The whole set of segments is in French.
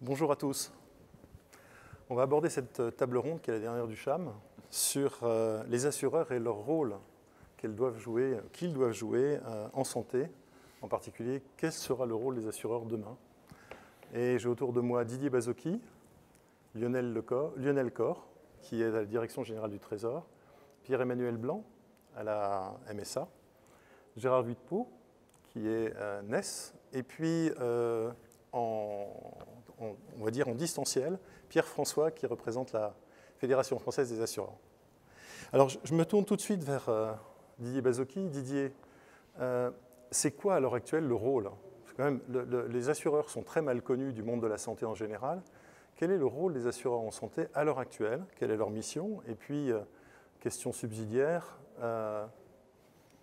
Bonjour à tous. On va aborder cette table ronde qui est la dernière du CHAM sur les assureurs et leur rôle qu'ils doivent jouer en santé. En particulier, quel sera le rôle des assureurs demain? Et j'ai autour de moi Didier Bazocchi, Lionel Cor, qui est à la Direction Générale du Trésor, Pierre-Emmanuel Blanc, à la MSA, Gérard Vuittepeau, qui est NES, et puis on va dire en distanciel, Pierre-François, qui représente la Fédération française des assureurs. Alors, je me tourne tout de suite vers Didier Bazocchi. Didier, c'est quoi à l'heure actuelle le rôle? Parce que quand même, les assureurs sont très mal connus du monde de la santé en général. Quel est le rôle des assureurs en santé à l'heure actuelle? Quelle est leur mission? Et puis, question subsidiaire,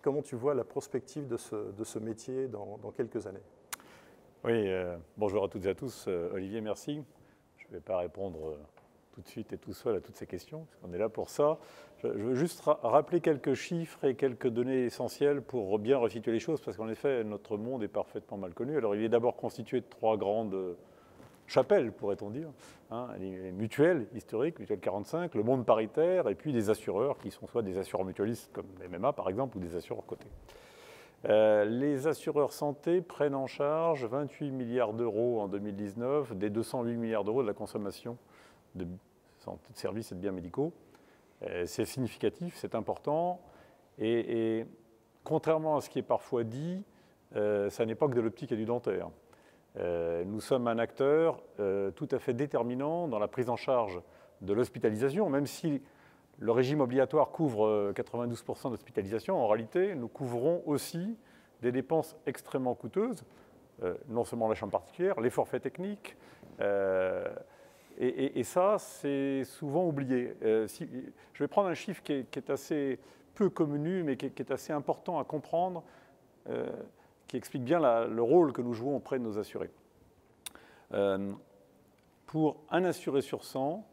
comment tu vois la prospective de ce métier dans quelques années? Oui, bonjour à toutes et à tous. Olivier, merci. Je ne vais pas répondre tout de suite et tout seul à toutes ces questions, parce qu'on est là pour ça. Je veux juste rappeler quelques chiffres et quelques données essentielles pour bien resituer les choses, parce qu'en effet, notre monde est parfaitement mal connu. Alors, il est d'abord constitué de trois grandes chapelles, pourrait-on dire, hein, les mutuelles historiques, Mutuelle 45, le monde paritaire, et puis des assureurs qui sont soit des assureurs mutualistes comme les MMA par exemple, ou des assureurs cotés. Les assureurs santé prennent en charge 28 milliards d'euros en 2019, des 208 milliards d'euros de la consommation de services et de biens médicaux. C'est significatif, c'est important, et contrairement à ce qui est parfois dit, ça n'est pas que de l'optique et du dentaire. Nous sommes un acteur tout à fait déterminant dans la prise en charge de l'hospitalisation, même si le régime obligatoire couvre 92% d'hospitalisation. En réalité, nous couvrons aussi des dépenses extrêmement coûteuses, non seulement la chambre particulière, les forfaits techniques, et ça, c'est souvent oublié. Je vais prendre un chiffre qui est assez peu connu, mais qui est assez important à comprendre, qui explique bien le rôle que nous jouons auprès de nos assurés. Pour un assuré sur 100,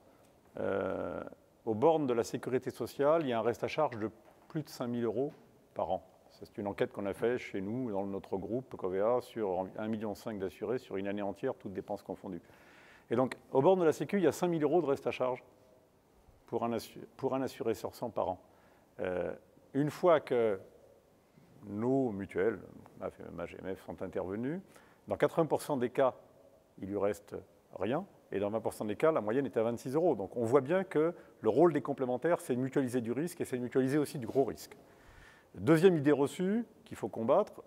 aux bornes de la sécurité sociale, il y a un reste à charge de plus de 5 000 euros par an. C'est une enquête qu'on a faite chez nous, dans notre groupe Covea, sur 1,5 million d'assurés sur une année entière, toutes dépenses confondues. Et donc, aux bornes de la Sécu, il y a 5 000 euros de reste à charge pour un assuré sur 100 par an. Une fois que nos mutuelles, MAGMF, sont intervenues, dans 80% des cas, il lui reste rien. Et dans 20% des cas, la moyenne est à 26 euros. Donc on voit bien que le rôle des complémentaires, c'est de mutualiser du risque et c'est de mutualiser aussi du gros risque. Deuxième idée reçue qu'il faut combattre,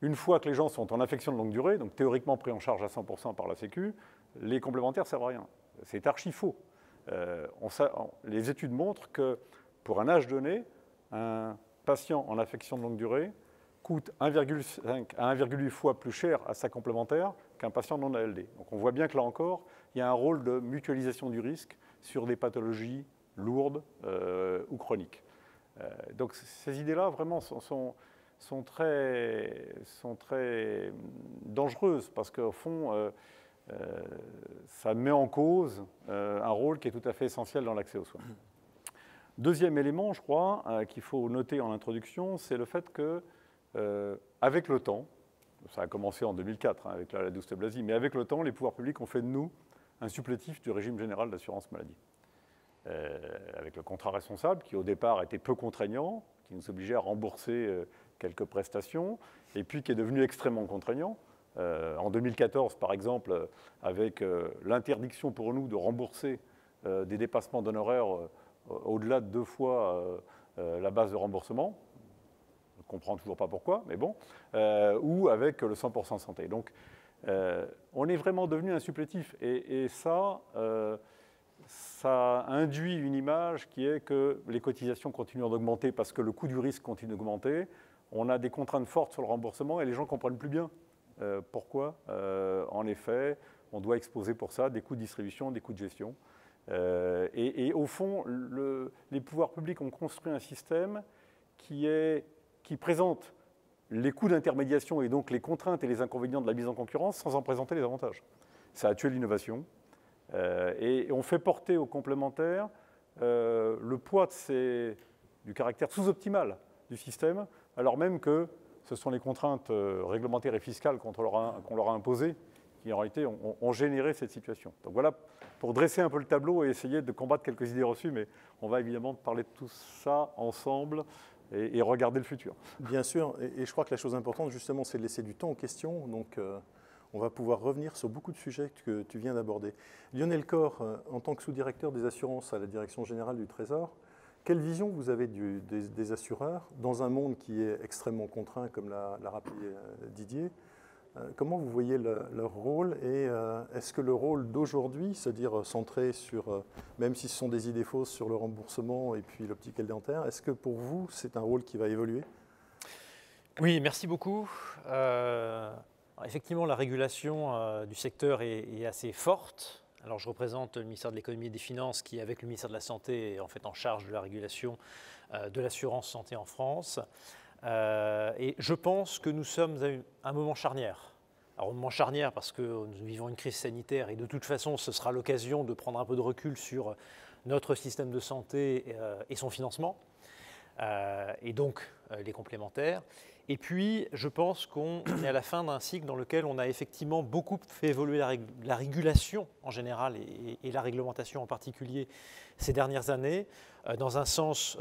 une fois que les gens sont en affection de longue durée, donc théoriquement pris en charge à 100% par la Sécu, les complémentaires ne servent à rien. C'est archi faux. Les études montrent que pour un âge donné, un patient en affection de longue durée coûte 1,5 à 1,8 fois plus cher à sa complémentaire qu'un patient non ALD. Donc on voit bien que là encore, il y a un rôle de mutualisation du risque sur des pathologies lourdes ou chroniques. Donc ces idées-là vraiment sont très dangereuses parce qu'au fond, ça met en cause un rôle qui est tout à fait essentiel dans l'accès aux soins. Deuxième élément, je crois, qu'il faut noter en introduction, c'est le fait que avec le temps, ça a commencé en 2004 avec la douce Blazy, mais avec le temps, les pouvoirs publics ont fait de nous un supplétif du régime général d'assurance maladie. Avec le contrat responsable, qui au départ était peu contraignant, qui nous obligeait à rembourser quelques prestations, et puis qui est devenu extrêmement contraignant. En 2014, par exemple, avec l'interdiction pour nous de rembourser des dépassements d'honoraires au-delà de 2 fois la base de remboursement. On ne comprend toujours pas pourquoi, mais bon, ou avec le 100% santé. Donc, on est vraiment devenu un supplétif. Et ça induit une image qui est que les cotisations continuent d'augmenter parce que le coût du risque continue d'augmenter. On a des contraintes fortes sur le remboursement et les gens ne comprennent plus bien pourquoi. En effet, on doit exposer pour ça des coûts de distribution, des coûts de gestion. Et au fond, les pouvoirs publics ont construit un système qui présente les coûts d'intermédiation et donc les contraintes et les inconvénients de la mise en concurrence sans en présenter les avantages. Ça a tué l'innovation et on fait porter aux complémentaires le poids du caractère sous-optimal du système, alors même que ce sont les contraintes réglementaires et fiscales qu'on leur a imposées qui en réalité ont généré cette situation. Donc voilà, pour dresser un peu le tableau et essayer de combattre quelques idées reçues, mais on va évidemment parler de tout ça ensemble et regarder le futur. Bien sûr, et je crois que la chose importante justement, c'est de laisser du temps aux questions, donc on va pouvoir revenir sur beaucoup de sujets que tu viens d'aborder. Lionel Corre, en tant que sous-directeur des assurances à la Direction générale du Trésor, quelle vision vous avez des assureurs dans un monde qui est extrêmement contraint, comme l'a rappelé Didier? Comment vous voyez leur rôle et est-ce que le rôle d'aujourd'hui, c'est-à-dire centré sur, même si ce sont des idées fausses sur le remboursement et puis l'optique et le dentaire, est-ce que pour vous c'est un rôle qui va évoluer? Oui, merci beaucoup. Effectivement, la régulation du secteur est assez forte. Alors, je représente le ministère de l'économie et des finances qui, avec le ministère de la Santé, est en fait en charge de la régulation de l'assurance santé en France. Et je pense que nous sommes à un moment charnière. Alors, un moment charnière parce que nous vivons une crise sanitaire et de toute façon, ce sera l'occasion de prendre un peu de recul sur notre système de santé et son financement, et donc les complémentaires. Et puis, je pense qu'on est à la fin d'un cycle dans lequel on a effectivement beaucoup fait évoluer la régulation en général et la réglementation en particulier ces dernières années, dans un sens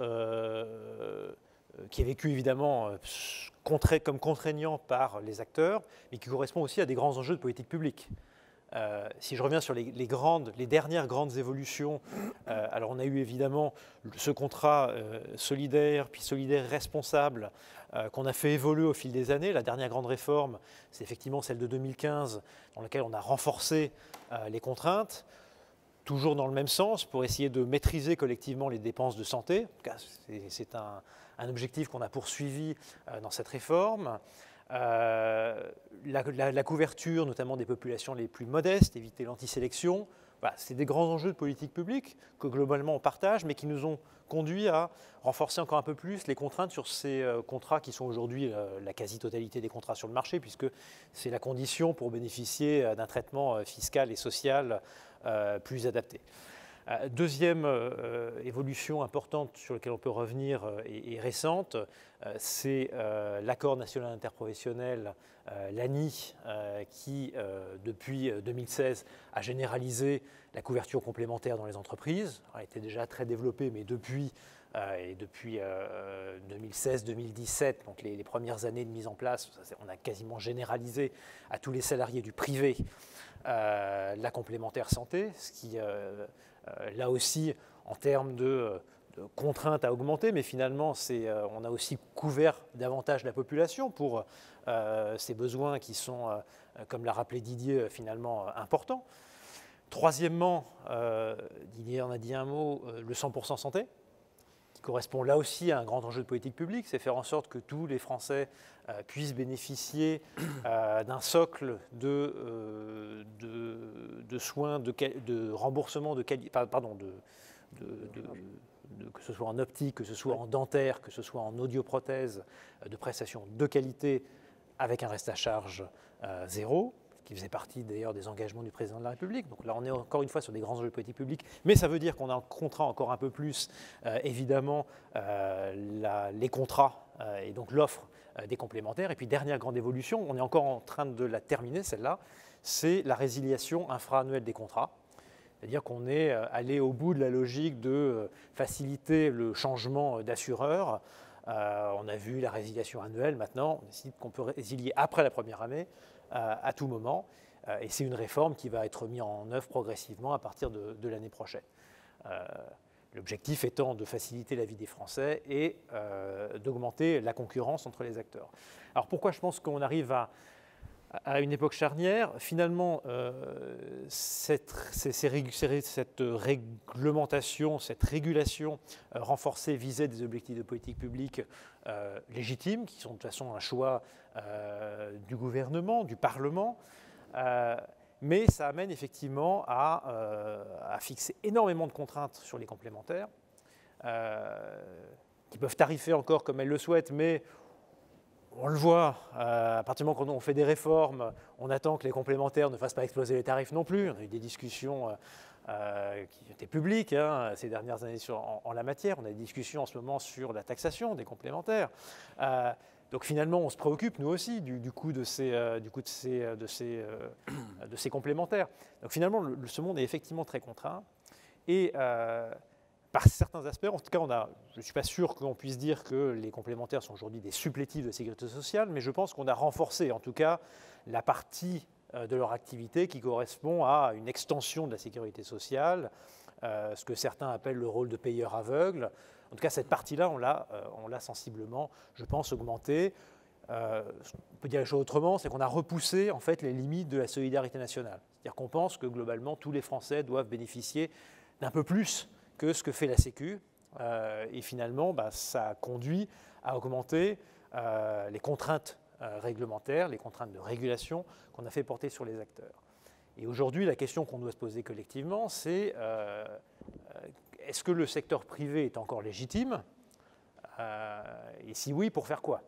qui est vécu évidemment comme contraignant par les acteurs, mais qui correspond aussi à des grands enjeux de politique publique. Si je reviens sur les dernières grandes évolutions, alors on a eu évidemment ce contrat solidaire, puis solidaire responsable, qu'on a fait évoluer au fil des années. La dernière grande réforme, c'est effectivement celle de 2015, dans laquelle on a renforcé les contraintes, toujours dans le même sens, pour essayer de maîtriser collectivement les dépenses de santé. C'est un objectif qu'on a poursuivi dans cette réforme. La couverture, notamment des populations les plus modestes, éviter l'antisélection, voilà, c'est des grands enjeux de politique publique que globalement on partage, mais qui nous ont conduit à renforcer encore un peu plus les contraintes sur ces contrats qui sont aujourd'hui la quasi-totalité des contrats sur le marché, puisque c'est la condition pour bénéficier d'un traitement fiscal et social plus adapté. Deuxième évolution importante sur laquelle on peut revenir et récente, c'est l'accord national interprofessionnel, l'ANI, qui depuis 2016 a généralisé la couverture complémentaire dans les entreprises. Elle était déjà très développée, mais depuis 2016-2017, donc les premières années de mise en place, on a quasiment généralisé à tous les salariés du privé la complémentaire santé, ce qui là aussi, en termes de contraintes à augmenter, mais finalement, on a aussi couvert davantage la population pour ces besoins qui sont, comme l'a rappelé Didier, finalement importants. Troisièmement, Didier en a dit un mot, le 100% santé, qui correspond là aussi à un grand enjeu de politique publique, c'est faire en sorte que tous les Français puissent bénéficier d'un socle de soins, de remboursement, que ce soit en optique, que ce soit en dentaire, que ce soit en audioprothèse, de prestations de qualité avec un reste à charge zéro, qui faisait partie d'ailleurs des engagements du président de la République. Donc là, on est encore une fois sur des grands enjeux de politique publique, mais ça veut dire qu'on a contraint encore un peu plus, évidemment, les contrats et donc l'offre des complémentaires. Et puis, dernière grande évolution, on est encore en train de la terminer, celle-là, c'est la résiliation infra-annuelle des contrats. C'est-à-dire qu'on est allé au bout de la logique de faciliter le changement d'assureur. On a vu la résiliation annuelle, maintenant, on décide qu'on peut résilier après la première année, à tout moment, et c'est une réforme qui va être mise en œuvre progressivement à partir de l'année prochaine. L'objectif étant de faciliter la vie des Français et d'augmenter la concurrence entre les acteurs. Alors pourquoi je pense qu'on arrive à une époque charnière? Finalement, cette réglementation, cette régulation renforcée visait des objectifs de politique publique légitimes, qui sont de toute façon un choix du gouvernement, du Parlement, mais ça amène effectivement à fixer énormément de contraintes sur les complémentaires, qui peuvent tarifer encore comme elles le souhaitent, mais on le voit, à partir du moment où on fait des réformes, on attend que les complémentaires ne fassent pas exploser les tarifs non plus. On a eu des discussions qui étaient publiques ces dernières années en la matière. On a des discussions en ce moment sur la taxation des complémentaires. Donc finalement, on se préoccupe, nous aussi, du coût de ces complémentaires. Donc finalement, ce monde est effectivement très contraint. Et par certains aspects, en tout cas, je ne suis pas sûr qu'on puisse dire que les complémentaires sont aujourd'hui des supplétifs de sécurité sociale, mais je pense qu'on a renforcé, en tout cas, la partie de leur activité qui correspond à une extension de la sécurité sociale, ce que certains appellent le rôle de payeur aveugle. En tout cas, cette partie-là, on l'a sensiblement, je pense, augmentée. On peut dire les choses autrement, c'est qu'on a repoussé en fait les limites de la solidarité nationale. C'est-à-dire qu'on pense que globalement, tous les Français doivent bénéficier d'un peu plus que ce que fait la Sécu. Et finalement, ça conduit à augmenter les contraintes réglementaires, les contraintes de régulation qu'on a fait porter sur les acteurs. Et aujourd'hui, la question qu'on doit se poser collectivement, c'est est-ce que le secteur privé est encore légitime ? Et si oui, pour faire quoi ?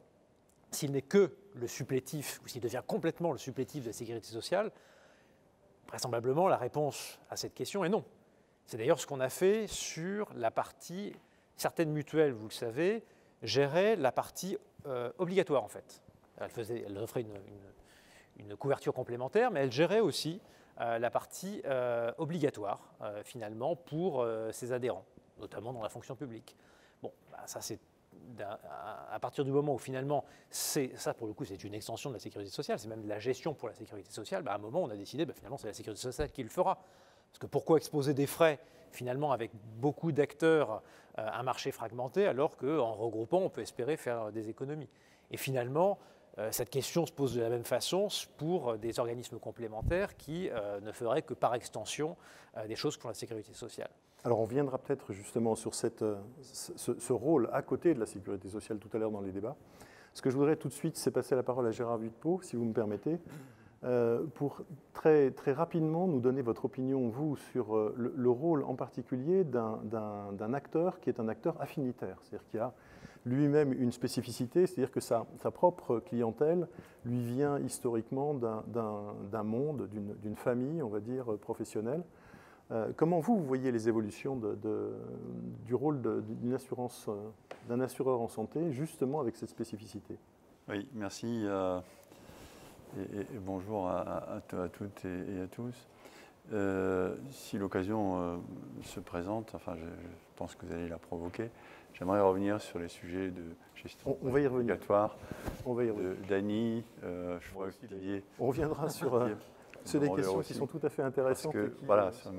S'il n'est que le supplétif, ou s'il devient complètement le supplétif de la sécurité sociale, vraisemblablement, la réponse à cette question est non. C'est d'ailleurs ce qu'on a fait sur la partie, certaines mutuelles, vous le savez, géraient la partie obligatoire en fait. Elle offrait une couverture complémentaire, mais elle gérait aussi la partie obligatoire, finalement, pour ses adhérents, notamment dans la fonction publique. Bon, ça c'est à partir du moment où finalement, ça pour le coup c'est une extension de la sécurité sociale, c'est même de la gestion pour la sécurité sociale, à un moment on a décidé, finalement c'est la sécurité sociale qui le fera. Parce que pourquoi exposer des frais, finalement, avec beaucoup d'acteurs, un marché fragmenté, alors qu'en regroupant, on peut espérer faire des économies. Et finalement, cette question se pose de la même façon pour des organismes complémentaires qui ne feraient que par extension des choses pour la sécurité sociale. Alors on viendra peut-être justement sur ce rôle à côté de la sécurité sociale tout à l'heure dans les débats. Ce que je voudrais tout de suite, c'est passer la parole à Gérard Vuittepeau, si vous me permettez. Pour très rapidement nous donner votre opinion, vous, sur le rôle en particulier d'un acteur qui est un acteur affinitaire, c'est-à-dire qui a lui-même une spécificité, c'est-à-dire que sa propre clientèle lui vient historiquement d'un monde, d'une famille, on va dire, professionnelle. Comment vous voyez les évolutions du rôle d'un assureur en santé, justement avec cette spécificité ? Oui, merci. Et bonjour à toutes et à tous. Si l'occasion se présente, enfin je pense que vous allez la provoquer, j'aimerais revenir sur les sujets de gestion obligatoire d'Annie. On reviendra sur des questions qui sont tout à fait intéressantes et qui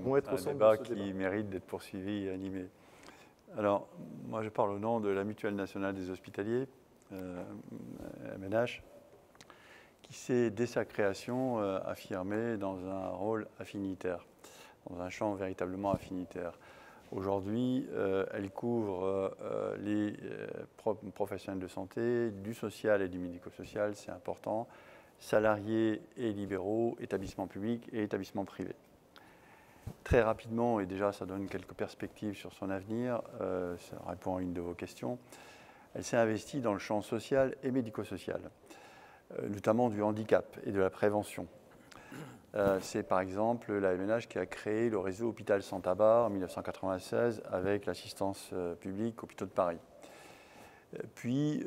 vont être au centre de ce débat. Qui mérite d'être poursuivi et animé. Alors, moi je parle au nom de la Mutuelle nationale des hospitaliers, MNH, qui s'est, dès sa création, affirmée dans un rôle affinitaire, dans un champ véritablement affinitaire. Aujourd'hui, elle couvre les professionnels de santé, du social et du médico-social, c'est important, salariés et libéraux, établissements publics et établissements privés. Très rapidement, et déjà ça donne quelques perspectives sur son avenir, ça répond à une de vos questions, elle s'est investie dans le champ social et médico-social, notamment du handicap et de la prévention. C'est par exemple la MNH qui a créé le réseau Hôpital Sans Tabac en 1996 avec l'assistance publique Hôpitaux de Paris. Puis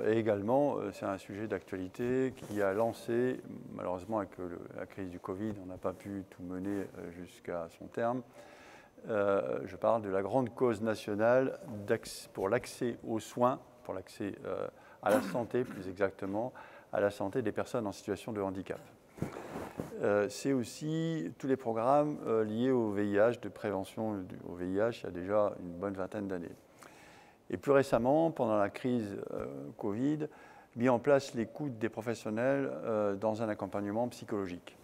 également, c'est un sujet d'actualité qui a lancé, malheureusement avec la crise du Covid, on n'a pas pu tout mener jusqu'à son terme. Je parle de la grande cause nationale pour l'accès aux soins, pour l'accès à la santé plus exactement, à la santé des personnes en situation de handicap. C'est aussi tous les programmes liés au VIH, de prévention au VIH, il y a déjà une bonne vingtaine d'années. Et plus récemment, pendant la crise Covid, mis en place l'écoute des professionnels dans un accompagnement psychologique.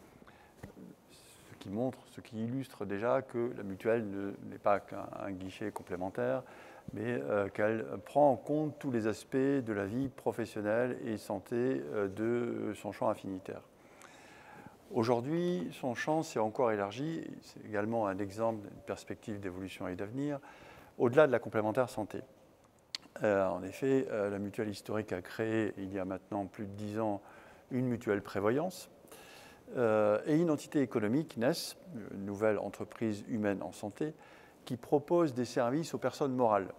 Ce qui illustre déjà que la mutuelle n'est pas qu'un guichet complémentaire, mais qu'elle prend en compte tous les aspects de la vie professionnelle et santé de son champ affinitaire. Aujourd'hui, son champ s'est encore élargi, c'est également un exemple d'une perspective d'évolution et d'avenir, au-delà de la complémentaire santé. En effet, la mutuelle historique a créé, il y a maintenant plus de 10 ans, une mutuelle prévoyance et une entité économique, NES, une nouvelle entreprise humaine en santé, qui propose des services aux personnes morales,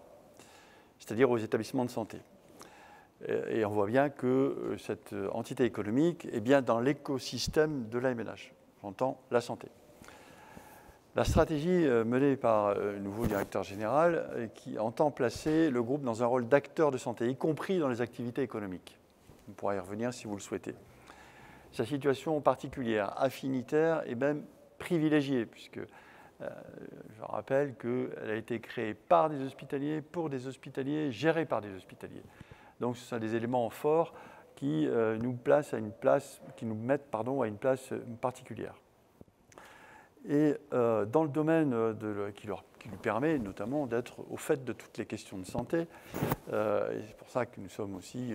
c'est-à-dire aux établissements de santé. Et on voit bien que cette entité économique est bien dans l'écosystème de la MNH. J'entends la santé. La stratégie menée par le nouveau directeur général qui entend placer le groupe dans un rôle d'acteur de santé, y compris dans les activités économiques. On pourra y revenir si vous le souhaitez. Sa situation particulière, affinitaire et même privilégiée, puisque je rappelle qu'elle a été créée par des hospitaliers, pour des hospitaliers, gérée par des hospitaliers. Donc ce sont des éléments forts qui nous mettent à une place particulière. Et dans le domaine qui lui permet notamment d'être au fait de toutes les questions de santé, et c'est pour ça que nous sommes aussi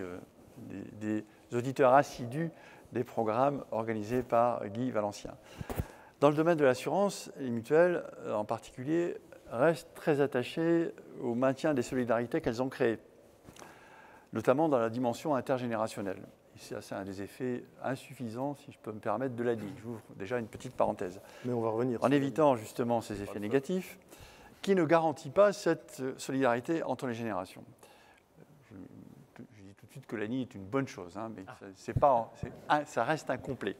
des auditeurs assidus des programmes organisés par Guy Valencien. Dans le domaine de l'assurance, les mutuelles en particulier restent très attachées au maintien des solidarités qu'elles ont créées, notamment dans la dimension intergénérationnelle. C'est un des effets insuffisants, si je peux me permettre, de l'ADI. J'ouvre déjà une petite parenthèse. Mais on va revenir. En évitant justement ces effets négatifs, qui ne garantit pas cette solidarité entre les générations. Je dis tout de suite que l'ADI est une bonne chose, hein, mais ça reste incomplet.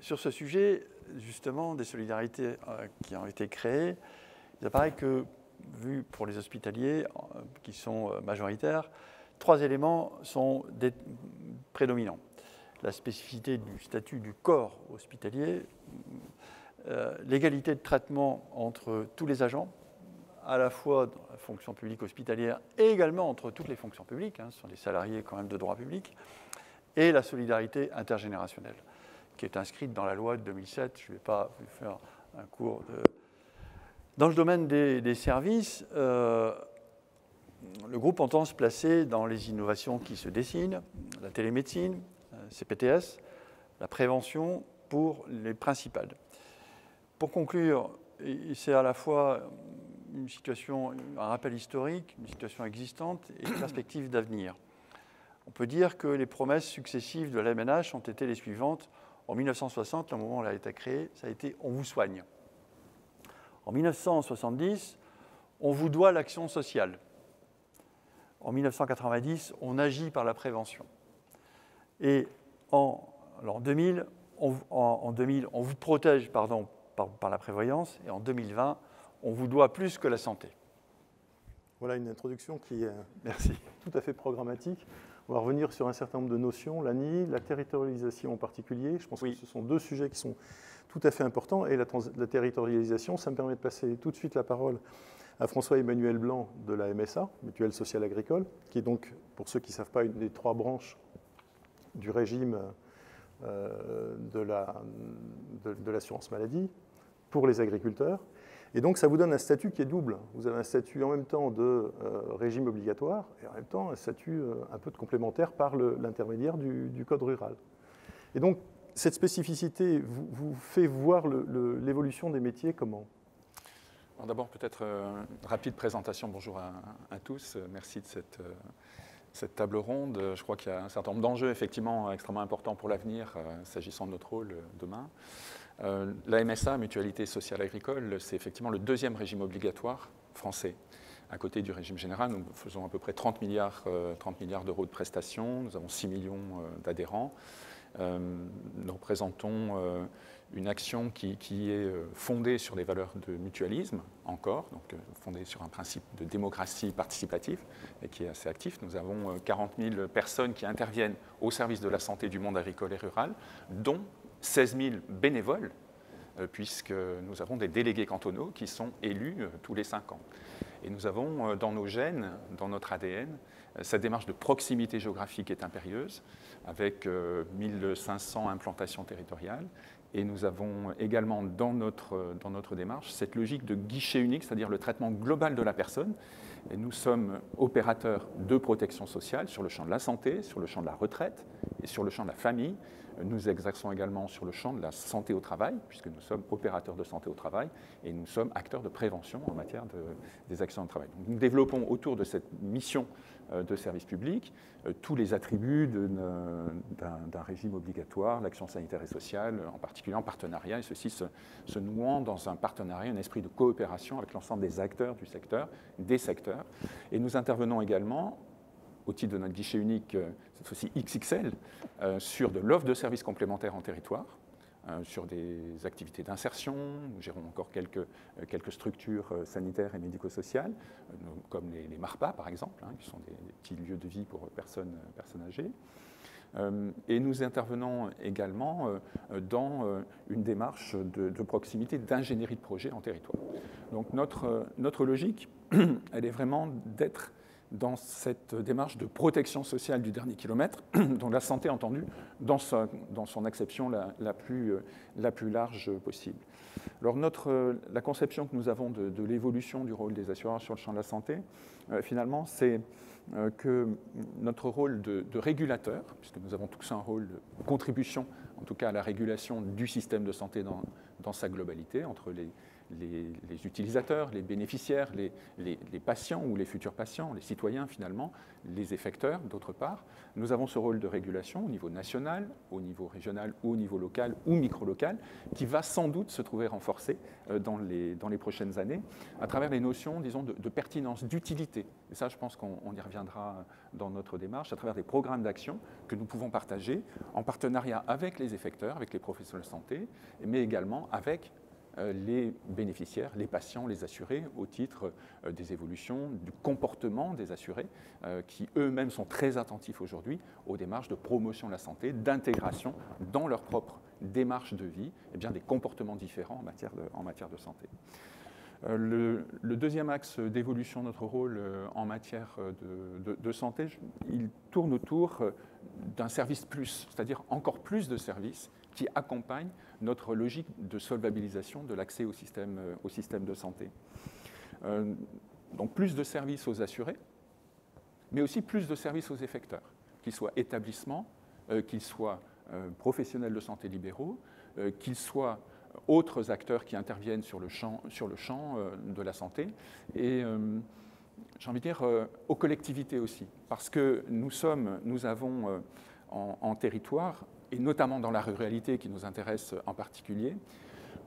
Sur ce sujet, justement, des solidarités qui ont été créées, il apparaît que, vu pour les hospitaliers qui sont majoritaires, 3 éléments sont prédominants. La spécificité du statut du corps hospitalier, l'égalité de traitement entre tous les agents, à la fois dans la fonction publique hospitalière et également entre toutes les fonctions publiques, ce sont des salariés quand même de droit public, et la solidarité intergénérationnelle, qui est inscrite dans la loi de 2007. Je ne vais pas vous faire un cours de... Dans le domaine des services, le groupe entend se placer dans les innovations qui se dessinent, la télémédecine, CPTS, la prévention pour les principales. Pour conclure, c'est à la fois une situation, un rappel historique, une situation existante et une perspective d'avenir. On peut dire que les promesses successives de la MNH ont été les suivantes. En 1960, au moment où elle a été créée, ça a été « on vous soigne ». En 1970, on vous doit l'action sociale. En 1990, on agit par la prévention. Et en 2000, on vous protège par la prévoyance. Et en 2020, on vous doit plus que la santé. Voilà une introduction qui est Merci. Tout à fait programmatique. On va revenir sur un certain nombre de notions, l'ANI, la territorialisation en particulier. Je pense que ce sont 2 sujets qui sont tout à fait importants. Et la territorialisation, ça me permet de passer tout de suite la parole à François-Emmanuel Blanc de la MSA, Mutuelle Sociale Agricole, qui est donc, pour ceux qui ne savent pas, une des 3 branches du régime de l'assurance maladie pour les agriculteurs. Et donc, ça vous donne un statut qui est double. Vous avez un statut en même temps de régime obligatoire et en même temps un statut un peu de complémentaire par l'intermédiaire du code rural. Et donc, cette spécificité vous fait voir l'évolution des métiers comment ? D'abord, peut-être rapide présentation. Bonjour à tous. Merci de cette table ronde. Je crois qu'il y a un certain nombre d'enjeux effectivement extrêmement importants pour l'avenir, s'agissant de notre rôle demain. La MSA, Mutualité Sociale Agricole, c'est effectivement le 2e régime obligatoire français. À côté du régime général, nous faisons à peu près 30 milliards d'euros de prestations. Nous avons 6 millions d'adhérents. Nous représentons une action qui est fondée sur des valeurs de mutualisme, encore, donc fondée sur un principe de démocratie participative et qui est assez actif. Nous avons 40 000 personnes qui interviennent au service de la santé du monde agricole et rural, dont 16 000 bénévoles, puisque nous avons des délégués cantonaux qui sont élus tous les 5 ans. Et nous avons dans nos gènes, dans notre ADN, cette démarche de proximité géographique est impérieuse, avec 1500 implantations territoriales. Et nous avons également dans notre démarche cette logique de guichet unique, c'est-à-dire le traitement global de la personne. Et nous sommes opérateurs de protection sociale sur le champ de la santé, sur le champ de la retraite et sur le champ de la famille. Nous exerçons également sur le champ de la santé au travail, puisque nous sommes opérateurs de santé au travail, et nous sommes acteurs de prévention en matière des accidents de travail. Donc, nous développons autour de cette mission de service public tous les attributs d'un régime obligatoire, l'action sanitaire et sociale, en particulier en partenariat, et ceci se nouant dans un partenariat, un esprit de coopération avec l'ensemble des acteurs du secteur, des secteurs. Et nous intervenons également au titre de notre guichet unique, cette fois-ci XXL, sur de l'offre de services complémentaires en territoire, sur des activités d'insertion. Nous gérons encore quelques structures sanitaires et médico-sociales, comme les MARPA par exemple, qui sont des petits lieux de vie pour personnes âgées. Et nous intervenons également dans une démarche de proximité, d'ingénierie de projet en territoire. Donc notre logique, elle est vraiment d'être dans cette démarche de protection sociale du dernier kilomètre, dont la santé est entendue dans son acception la plus large possible. Alors la conception que nous avons de l'évolution du rôle des assureurs sur le champ de la santé, finalement, c'est que notre rôle de régulateur, puisque nous avons tous un rôle de contribution, en tout cas à la régulation du système de santé dans sa globalité, entre les utilisateurs, les bénéficiaires, les patients ou les futurs patients, les citoyens finalement, les effecteurs d'autre part. Nous avons ce rôle de régulation au niveau national, au niveau régional ou au niveau local ou micro-local, qui va sans doute se trouver renforcé dans les prochaines années à travers les notions, disons, de pertinence, d'utilité. Et ça, je pense qu'on y reviendra dans notre démarche, à travers des programmes d'action que nous pouvons partager en partenariat avec les effecteurs, avec les professionnels de santé, mais également avec les bénéficiaires, les patients, les assurés, au titre des évolutions du comportement des assurés, qui eux-mêmes sont très attentifs aujourd'hui aux démarches de promotion de la santé, d'intégration dans leur propre démarche de vie, et bien des comportements différents en matière de santé. Le deuxième axe d'évolution de notre rôle en matière de santé, il tourne autour d'un service plus, c'est-à-dire encore plus de services qui accompagnent notre logique de solvabilisation de l'accès au système de santé. Donc plus de services aux assurés, mais aussi plus de services aux effecteurs, qu'ils soient établissements, qu'ils soient professionnels de santé libéraux, qu'ils soient autres acteurs qui interviennent sur le champ de la santé, et j'ai envie de dire aux collectivités aussi, parce que nous avons en territoire, et notamment dans la ruralité qui nous intéresse en particulier,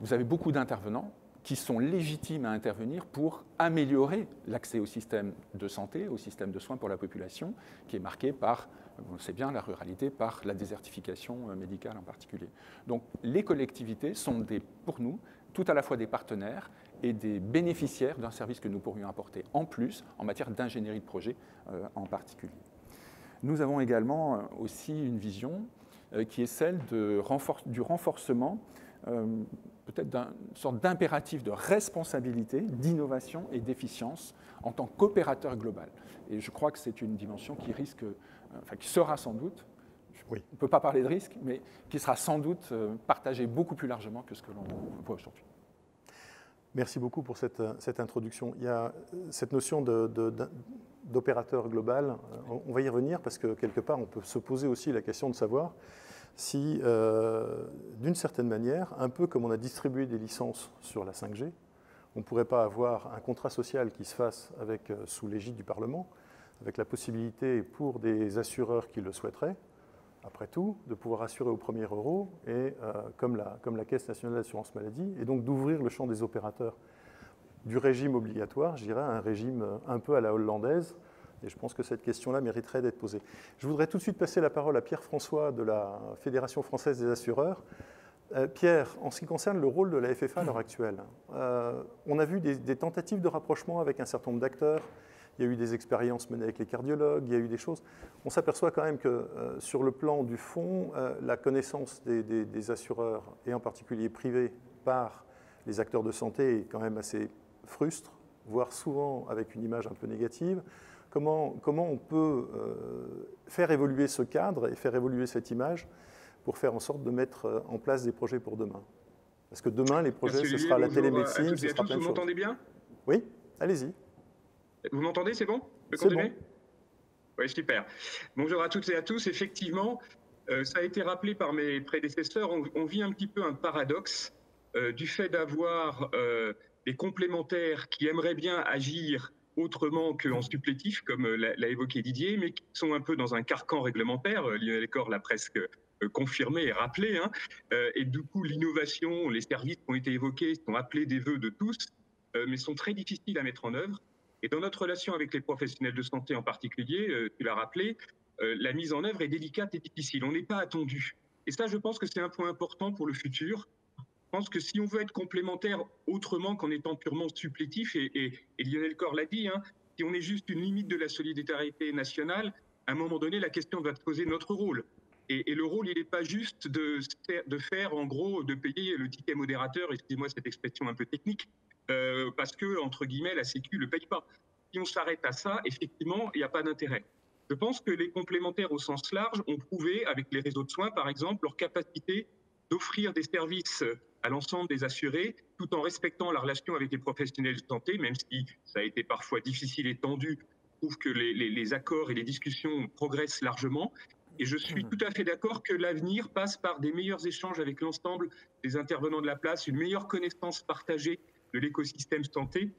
vous avez beaucoup d'intervenants qui sont légitimes à intervenir pour améliorer l'accès au système de santé, au système de soins pour la population, qui est marqué par, on le sait bien, la ruralité, par la désertification médicale en particulier. Donc les collectivités sont pour nous tout à la fois des partenaires et des bénéficiaires d'un service que nous pourrions apporter en plus en matière d'ingénierie de projet en particulier. Nous avons également aussi une vision qui est celle du renforcement, peut-être d'une sorte d'impératif de responsabilité, d'innovation et d'efficience en tant qu'opérateur global. Et je crois que c'est une dimension qui sera sans doute, on ne peut pas parler de risque, mais qui sera sans doute partagée beaucoup plus largement que ce que l'on voit aujourd'hui. Merci beaucoup pour cette introduction. Il y a cette notion d'opérateur global, on va y revenir parce que quelque part on peut se poser aussi la question de savoir si, d'une certaine manière, un peu comme on a distribué des licences sur la 5G, on ne pourrait pas avoir un contrat social qui se fasse sous l'égide du Parlement, avec la possibilité pour des assureurs qui le souhaiteraient, après tout, de pouvoir assurer au premier euro, et comme la Caisse nationale d'assurance maladie, et donc d'ouvrir le champ des opérateurs du régime obligatoire, je dirais, à un régime un peu à la hollandaise. Et je pense que cette question-là mériterait d'être posée. Je voudrais tout de suite passer la parole à Pierre François de la Fédération française des assureurs. Pierre, en ce qui concerne le rôle de la FFA à l'heure actuelle, on a vu des tentatives de rapprochement avec un certain nombre d'acteurs. Il y a eu des expériences menées avec les cardiologues, il y a eu des choses. On s'aperçoit quand même que sur le plan du fond, la connaissance des assureurs, et en particulier privés, par les acteurs de santé est quand même assez frustre, voire souvent avec une image un peu négative. Comment on peut faire évoluer ce cadre et faire évoluer cette image pour faire en sorte de mettre en place des projets pour demain? Parce que demain, les projets, ce sera la télémédecine, ce sera plein de choses. Vous m'entendez bien? Oui, allez-y. Vous m'entendez, c'est bon? Je peux continuer? Bon. Oui, super. Bonjour à toutes et à tous. Effectivement, ça a été rappelé par mes prédécesseurs, on vit un petit peu un paradoxe du fait d'avoir des complémentaires qui aimeraient bien agir autrement qu'en supplétif, comme l'a évoqué Didier, mais qui sont un peu dans un carcan réglementaire. Lionel Cor l'a presque confirmé et rappelé. Et du coup, l'innovation, les services qui ont été évoqués sont appelés des vœux de tous, mais sont très difficiles à mettre en œuvre. Et dans notre relation avec les professionnels de santé en particulier, tu l'as rappelé, la mise en œuvre est délicate et difficile. On n'est pas attendu. Et ça, je pense que c'est un point important pour le futur. Je pense que si on veut être complémentaire autrement qu'en étant purement supplétif, et Lionel Corr l'a dit, hein, si on est juste une limite de la solidarité nationale, à un moment donné, la question va se poser notre rôle. Et le rôle, il n'est pas juste de faire, en gros, de payer le ticket modérateur, excusez-moi cette expression un peu technique, parce que, entre guillemets, la Sécu ne le paye pas. Si on s'arrête à ça, effectivement, il n'y a pas d'intérêt. Je pense que les complémentaires au sens large ont prouvé, avec les réseaux de soins par exemple, leur capacité d'offrir des services à l'ensemble des assurés, tout en respectant la relation avec les professionnels de santé, même si ça a été parfois difficile et tendu. Je trouve que les accords et les discussions progressent largement. Et je suis tout à fait d'accord que l'avenir passe par des meilleurs échanges avec l'ensemble des intervenants de la place, une meilleure connaissance partagée de l'écosystème santé,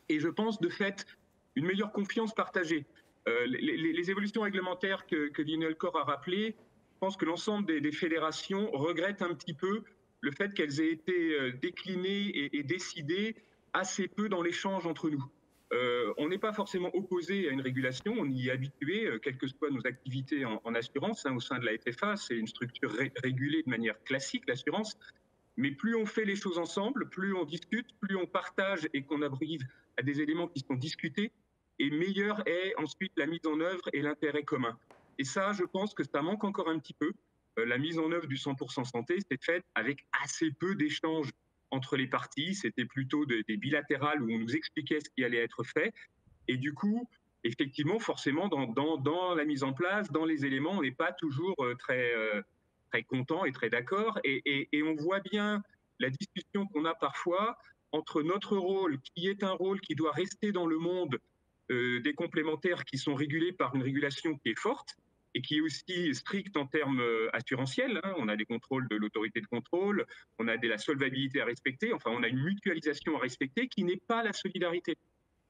et je pense de fait une meilleure confiance partagée. Les évolutions réglementaires que Lionel Corr a rappelées, je pense que l'ensemble des fédérations regrettent un petit peu le fait qu'elles aient été déclinées et décidées assez peu dans l'échange entre nous. On n'est pas forcément opposé à une régulation, on y est habitué, quelles que soient nos activités en assurance, hein, au sein de la FFA, c'est une structure régulée de manière classique, l'assurance. Mais plus on fait les choses ensemble, plus on discute, plus on partage et qu'on abreuve à des éléments qui sont discutés, et meilleure est ensuite la mise en œuvre et l'intérêt commun. Et ça, je pense que ça manque encore un petit peu. La mise en œuvre du 100% santé s'est faite avec assez peu d'échanges entre les parties. C'était plutôt des bilatérales où on nous expliquait ce qui allait être fait. Et du coup, effectivement, forcément, dans la mise en place, dans les éléments, on n'est pas toujours très content et très d'accord. Et on voit bien la discussion qu'on a parfois entre notre rôle, qui est un rôle qui doit rester dans le monde des complémentaires qui sont régulés par une régulation qui est forte et qui est aussi stricte en termes assurantiels. Hein. On a des contrôles de l'autorité de contrôle, on a la solvabilité à respecter, enfin on a une mutualisation à respecter qui n'est pas la solidarité.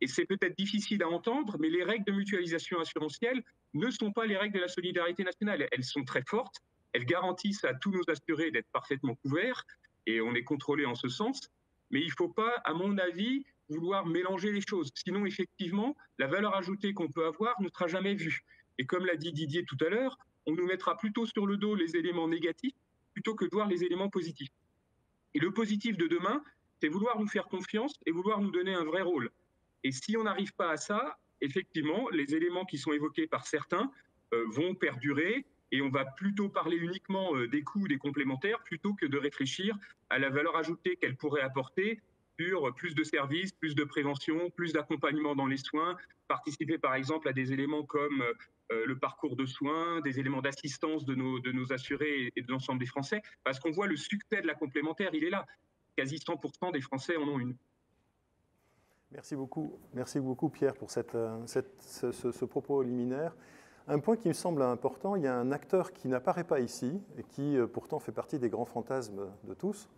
Et c'est peut-être difficile à entendre, mais les règles de mutualisation assurantielle ne sont pas les règles de la solidarité nationale. Elles sont très fortes, elles garantissent à tous nos assurés d'être parfaitement couverts, et on est contrôlé en ce sens. Mais il ne faut pas, à mon avis, vouloir mélanger les choses. Sinon, effectivement, la valeur ajoutée qu'on peut avoir ne sera jamais vue. Et comme l'a dit Didier tout à l'heure, on nous mettra plutôt sur le dos les éléments négatifs plutôt que de voir les éléments positifs. Et le positif de demain, c'est vouloir nous faire confiance et vouloir nous donner un vrai rôle. Et si on n'arrive pas à ça, effectivement, les éléments qui sont évoqués par certains vont perdurer et on va plutôt parler uniquement des coûts, des complémentaires, plutôt que de réfléchir à la valeur ajoutée qu'elle pourrait apporter sur plus de services, plus de prévention, plus d'accompagnement dans les soins, participer par exemple à des éléments comme le parcours de soins, des éléments d'assistance de nos assurés et de l'ensemble des Français, parce qu'on voit le succès de la complémentaire, il est là. Quasi 100% des Français en ont une. Merci beaucoup Pierre pour ce propos liminaire. Un point qui me semble important, il y a un acteur qui n'apparaît pas ici et qui pourtant fait partie des grands fantasmes de tous.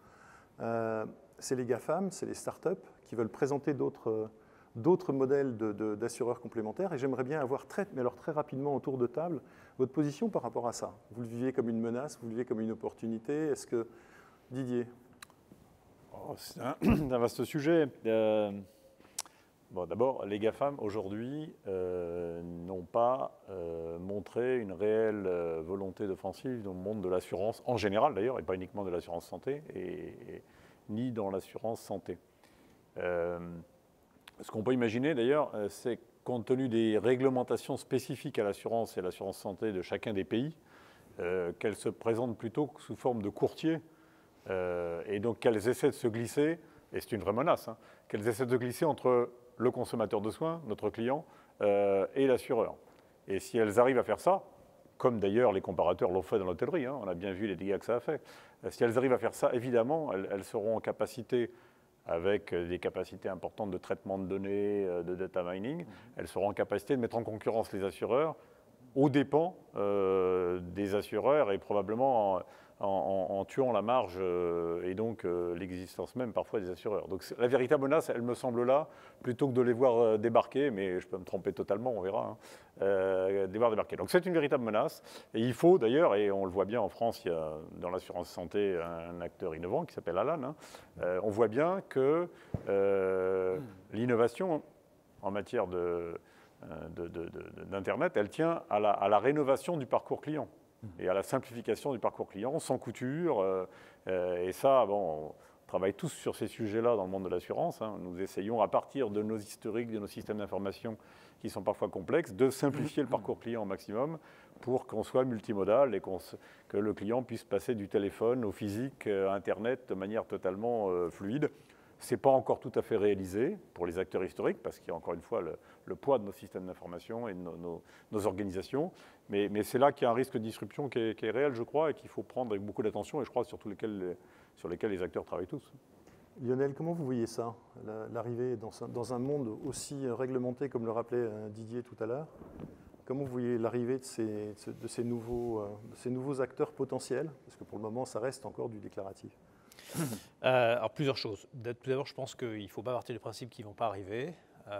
C'est les GAFAM, c'est les startups qui veulent présenter d'autres modèles d'assureurs complémentaires. Et j'aimerais bien avoir très rapidement autour de table votre position par rapport à ça. Vous le vivez comme une menace, vous le vivez comme une opportunité. Est-ce que, Didier? C'est un vaste sujet. Bon, d'abord, les GAFAM, aujourd'hui, n'ont pas montré une réelle volonté d'offensive dans le monde de l'assurance, en général d'ailleurs, et pas uniquement de l'assurance santé, ni dans l'assurance santé. Ce qu'on peut imaginer d'ailleurs, c'est compte tenu des réglementations spécifiques à l'assurance et à l'assurance santé de chacun des pays, qu'elles se présentent plutôt sous forme de courtier, et donc qu'elles essaient de se glisser, et c'est une vraie menace, hein, qu'elles essaient de se glisser entre le consommateur de soins, notre client, et l'assureur. Et si elles arrivent à faire ça, comme d'ailleurs les comparateurs l'ont fait dans l'hôtellerie, hein, on a bien vu les dégâts que ça a fait, si elles arrivent à faire ça, évidemment, elles seront en capacité, avec des capacités importantes de traitement de données, de data mining, elles seront en capacité de mettre en concurrence les assureurs aux dépens des assureurs et probablement en tuant la marge et donc l'existence même parfois des assureurs. Donc la véritable menace, elle me semble là, plutôt que de les voir débarquer, mais je peux me tromper totalement, on verra, hein, les voir débarquer. Donc c'est une véritable menace, et il faut d'ailleurs, et on le voit bien en France, il y a dans l'assurance santé un acteur innovant qui s'appelle Alan, hein, on voit bien que l'innovation en matière d'Internet, elle tient à la rénovation du parcours client et à la simplification du parcours client, sans couture. Et ça, bon, on travaille tous sur ces sujets-là dans le monde de l'assurance. Hein. Nous essayons, à partir de nos historiques, de nos systèmes d'information qui sont parfois complexes, de simplifier le parcours client au maximum pour qu'on soit multimodal et que le client puisse passer du téléphone au physique, à Internet, de manière totalement fluide. Ce n'est pas encore tout à fait réalisé pour les acteurs historiques, parce qu'il y a encore une fois le poids de nos systèmes d'information et de nos organisations. Mais c'est là qu'il y a un risque de disruption qui est réel, je crois, et qu'il faut prendre avec beaucoup d'attention, et je crois sur lesquels les acteurs travaillent tous. Lionel, comment vous voyez ça, l'arrivée dans un monde aussi réglementé, comme le rappelait Didier tout à l'heure? Comment vous voyez l'arrivée de ces nouveaux acteurs potentiels? Parce que pour le moment, ça reste encore du déclaratif. Alors, plusieurs choses. Tout d'abord, je pense qu'il ne faut pas partir du principe qu'ils ne vont pas arriver,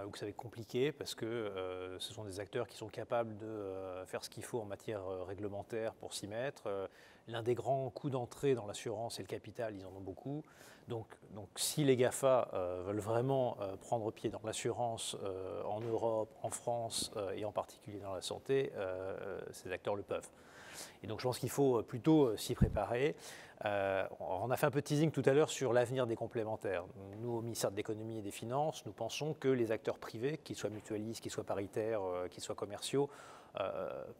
ou que ça va être compliqué, parce que ce sont des acteurs qui sont capables de faire ce qu'il faut en matière réglementaire pour s'y mettre. L'un des grands coups d'entrée dans l'assurance et le capital, ils en ont beaucoup. Donc si les GAFA veulent vraiment prendre pied dans l'assurance en Europe, en France et en particulier dans la santé, ces acteurs le peuvent. Et donc je pense qu'il faut plutôt s'y préparer. On a fait un peu de teasing tout à l'heure sur l'avenir des complémentaires. Nous, au ministère de l'économie et des finances, nous pensons que les acteurs privés, qu'ils soient mutualistes, qu'ils soient paritaires, qu'ils soient commerciaux,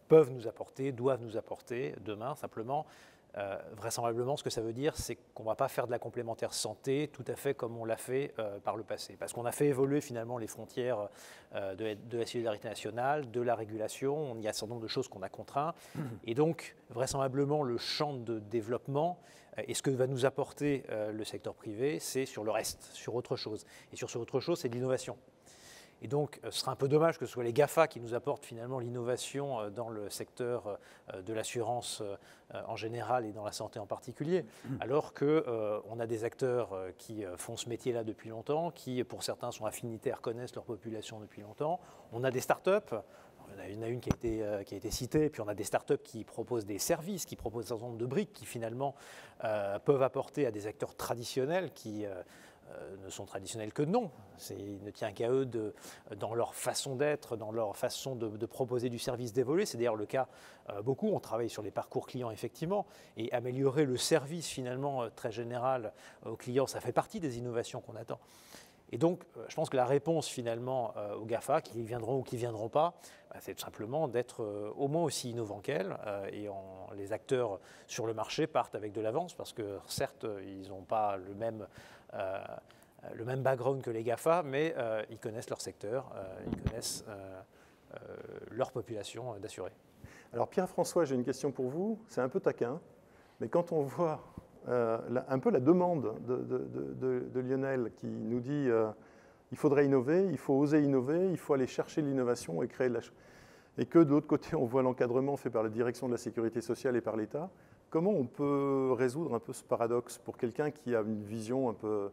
peuvent nous apporter, doivent nous apporter demain. Simplement, vraisemblablement, ce que ça veut dire, c'est qu'on ne va pas faire de la complémentaire santé tout à fait comme on l'a fait par le passé. Parce qu'on a fait évoluer finalement les frontières de la solidarité nationale, de la régulation. Il y a un certain nombre de choses qu'on a contraints. Et donc, vraisemblablement, le champ de développement et ce que va nous apporter le secteur privé, c'est sur le reste, sur autre chose. Et sur ce autre chose, c'est de l'innovation. Et donc, ce serait un peu dommage que ce soit les GAFA qui nous apportent finalement l'innovation dans le secteur de l'assurance en général et dans la santé en particulier, alors qu'on a des acteurs qui font ce métier-là depuis longtemps, qui pour certains sont affinitaires, connaissent leur population depuis longtemps. On a des startups. Il y en a une qui a été citée, puis on a des startups qui proposent des services, qui proposent un certain nombre de briques qui finalement peuvent apporter à des acteurs traditionnels qui ne sont traditionnels que de nom. Il ne tient qu'à eux dans leur façon d'être, dans leur façon de proposer du service d'évoluer. C'est d'ailleurs le cas beaucoup. On travaille sur les parcours clients effectivement, et améliorer le service finalement très général aux clients, ça fait partie des innovations qu'on attend. Et donc, je pense que la réponse finalement aux GAFA, qu'ils viendront ou qu'ils ne viendront pas, c'est tout simplement d'être au moins aussi innovants qu'elles. Et les acteurs sur le marché partent avec de l'avance parce que certes, ils n'ont pas le même background que les GAFA, mais ils connaissent leur secteur, ils connaissent leur population d'assurés. Alors Pierre-François, j'ai une question pour vous. C'est un peu taquin, mais quand on voit un peu la demande de Lionel qui nous dit il faudrait innover, il faut oser innover, il faut aller chercher l'innovation et créer de la chose. Et que de l'autre côté, on voit l'encadrement fait par la direction de la sécurité sociale et par l'État. Comment on peut résoudre un peu ce paradoxe pour quelqu'un qui a une vision un peu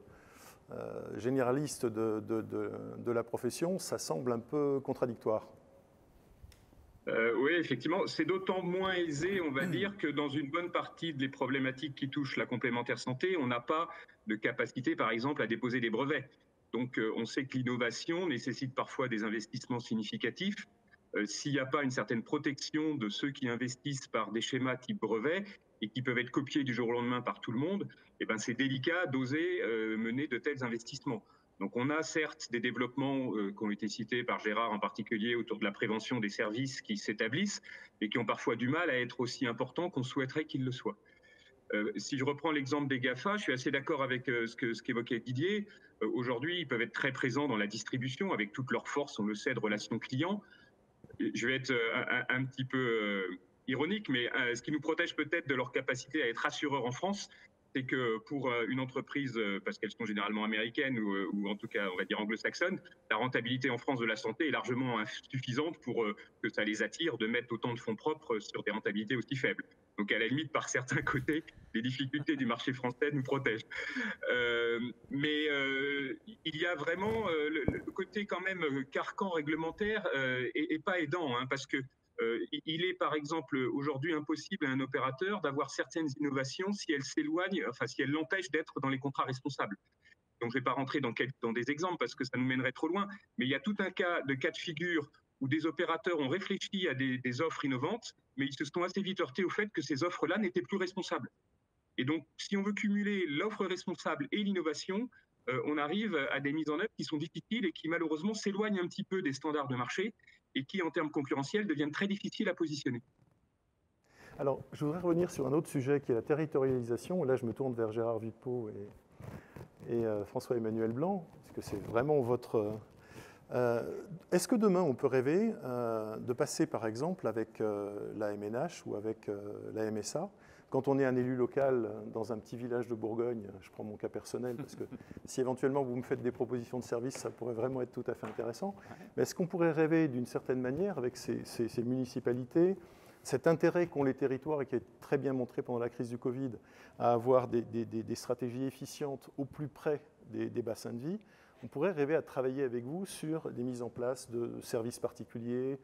généraliste de la profession? Ça semble un peu contradictoire. Oui, effectivement, c'est d'autant moins aisé, on va dire, que dans une bonne partie des problématiques qui touchent la complémentaire santé, on n'a pas de capacité, par exemple, à déposer des brevets. Donc, on sait que l'innovation nécessite parfois des investissements significatifs. S'il n'y a pas une certaine protection de ceux qui investissent par des schémas type brevet et qui peuvent être copiés du jour au lendemain par tout le monde, eh ben, c'est délicat d'oser mener de tels investissements. Donc on a certes des développements qui ont été cités par Gérard en particulier autour de la prévention des services qui s'établissent et qui ont parfois du mal à être aussi importants qu'on souhaiterait qu'ils le soient. Si je reprends l'exemple des GAFA, je suis assez d'accord avec ce qu'évoquait Didier. Aujourd'hui, ils peuvent être très présents dans la distribution avec toute leur force, on le sait, de relations clients. Je vais être un petit peu ironique, mais ce qui nous protège peut-être de leur capacité à être assureurs en France, c'est que pour une entreprise, parce qu'elles sont généralement américaines ou en tout cas, on va dire anglo-saxonnes, la rentabilité en France de la santé est largement insuffisante pour que ça les attire de mettre autant de fonds propres sur des rentabilités aussi faibles. Donc à la limite, par certains côtés, les difficultés du marché français nous protègent. Mais il y a vraiment le côté quand même carcan réglementaire et pas aidant, hein, parce que il est par exemple aujourd'hui impossible à un opérateur d'avoir certaines innovations si elles s'éloignent, enfin si elles l'empêchent d'être dans les contrats responsables. Donc, je ne vais pas rentrer dans des exemples parce que ça nous mènerait trop loin, mais il y a tout un cas de figure où des opérateurs ont réfléchi à des offres innovantes, mais ils se sont assez vite heurtés au fait que ces offres-là n'étaient plus responsables. Et donc, si on veut cumuler l'offre responsable et l'innovation, on arrive à des mises en œuvre qui sont difficiles et qui malheureusement s'éloignent un petit peu des standards de marché et qui, en termes concurrentiels, deviennent très difficiles à positionner. Alors, je voudrais revenir sur un autre sujet qui est la territorialisation. Là, je me tourne vers Gérard Vipot et François-Emmanuel Blanc, parce que c'est vraiment votre... Est-ce que demain, on peut rêver de passer, par exemple, avec la MNH ou avec la MSA, quand on est un élu local dans un petit village de Bourgogne, je prends mon cas personnel, parce que si éventuellement vous me faites des propositions de services, ça pourrait vraiment être tout à fait intéressant. Mais est-ce qu'on pourrait rêver d'une certaine manière avec ces municipalités, cet intérêt qu'ont les territoires et qui est très bien montré pendant la crise du Covid, à avoir des stratégies efficientes au plus près des bassins de vie? On pourrait rêver à travailler avec vous sur des mises en place de services particuliers,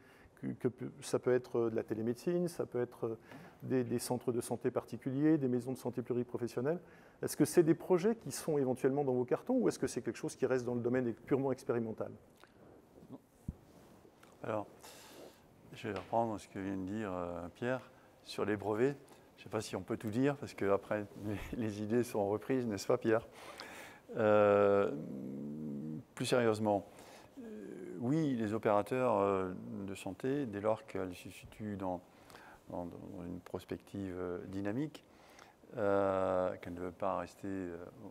ça peut être de la télémédecine, ça peut être des centres de santé particuliers, des maisons de santé pluriprofessionnelles. Est-ce que c'est des projets qui sont éventuellement dans vos cartons ou est-ce que c'est quelque chose qui reste dans le domaine purement expérimental? Alors, je vais reprendre ce que vient de dire Pierre sur les brevets. Je ne sais pas si on peut tout dire parce qu'après les idées sont reprises, n'est-ce pas Pierre? Plus sérieusement, oui, les opérateurs de santé, dès lors qu'elles se situent dans une prospective dynamique, qu'elles ne veulent pas rester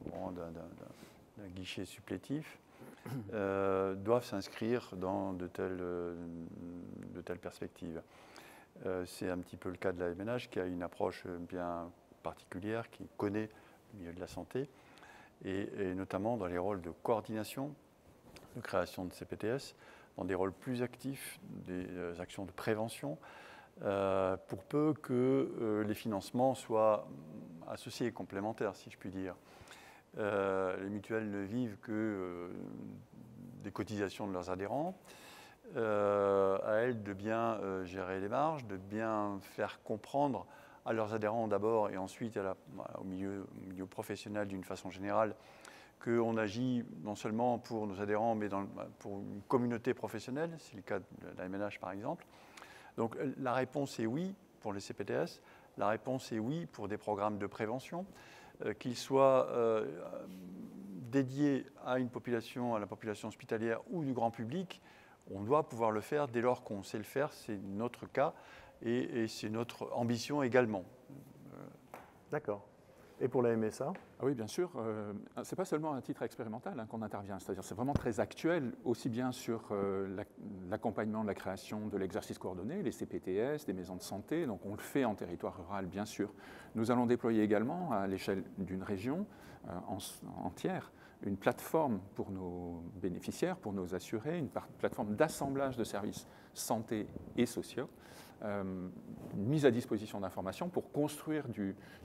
au rang d'un guichet supplétif, doivent s'inscrire dans de telles perspectives. C'est un petit peu le cas de la MNH qui a une approche bien particulière, qui connaît le milieu de la santé, et notamment dans les rôles de coordination, de création de CPTS, dans des rôles plus actifs, des actions de prévention, pour peu que les financements soient associés et complémentaires, si je puis dire. Les mutuelles ne vivent que des cotisations de leurs adhérents. À elles de bien gérer les marges, de bien faire comprendre à leurs adhérents d'abord et ensuite au milieu professionnel d'une façon générale qu'on agit non seulement pour nos adhérents mais pour une communauté professionnelle, c'est le cas de la MNH par exemple. Donc la réponse est oui pour les CPTS, la réponse est oui pour des programmes de prévention, qu'ils soient dédiés à la population hospitalière ou du grand public. On doit pouvoir le faire dès lors qu'on sait le faire, c'est notre cas et c'est notre ambition également. D'accord. Et pour la MSA? Ah oui, bien sûr. Ce n'est pas seulement à titre expérimental qu'on intervient, c'est-à-dire c'est vraiment très actuel, aussi bien sur l'accompagnement de la création de l'exercice coordonné, les CPTS, des maisons de santé, donc on le fait en territoire rural, bien sûr. Nous allons déployer également à l'échelle d'une région entière une plateforme pour nos bénéficiaires, pour nos assurés, une plateforme d'assemblage de services santé et sociaux, une mise à disposition d'informations pour construire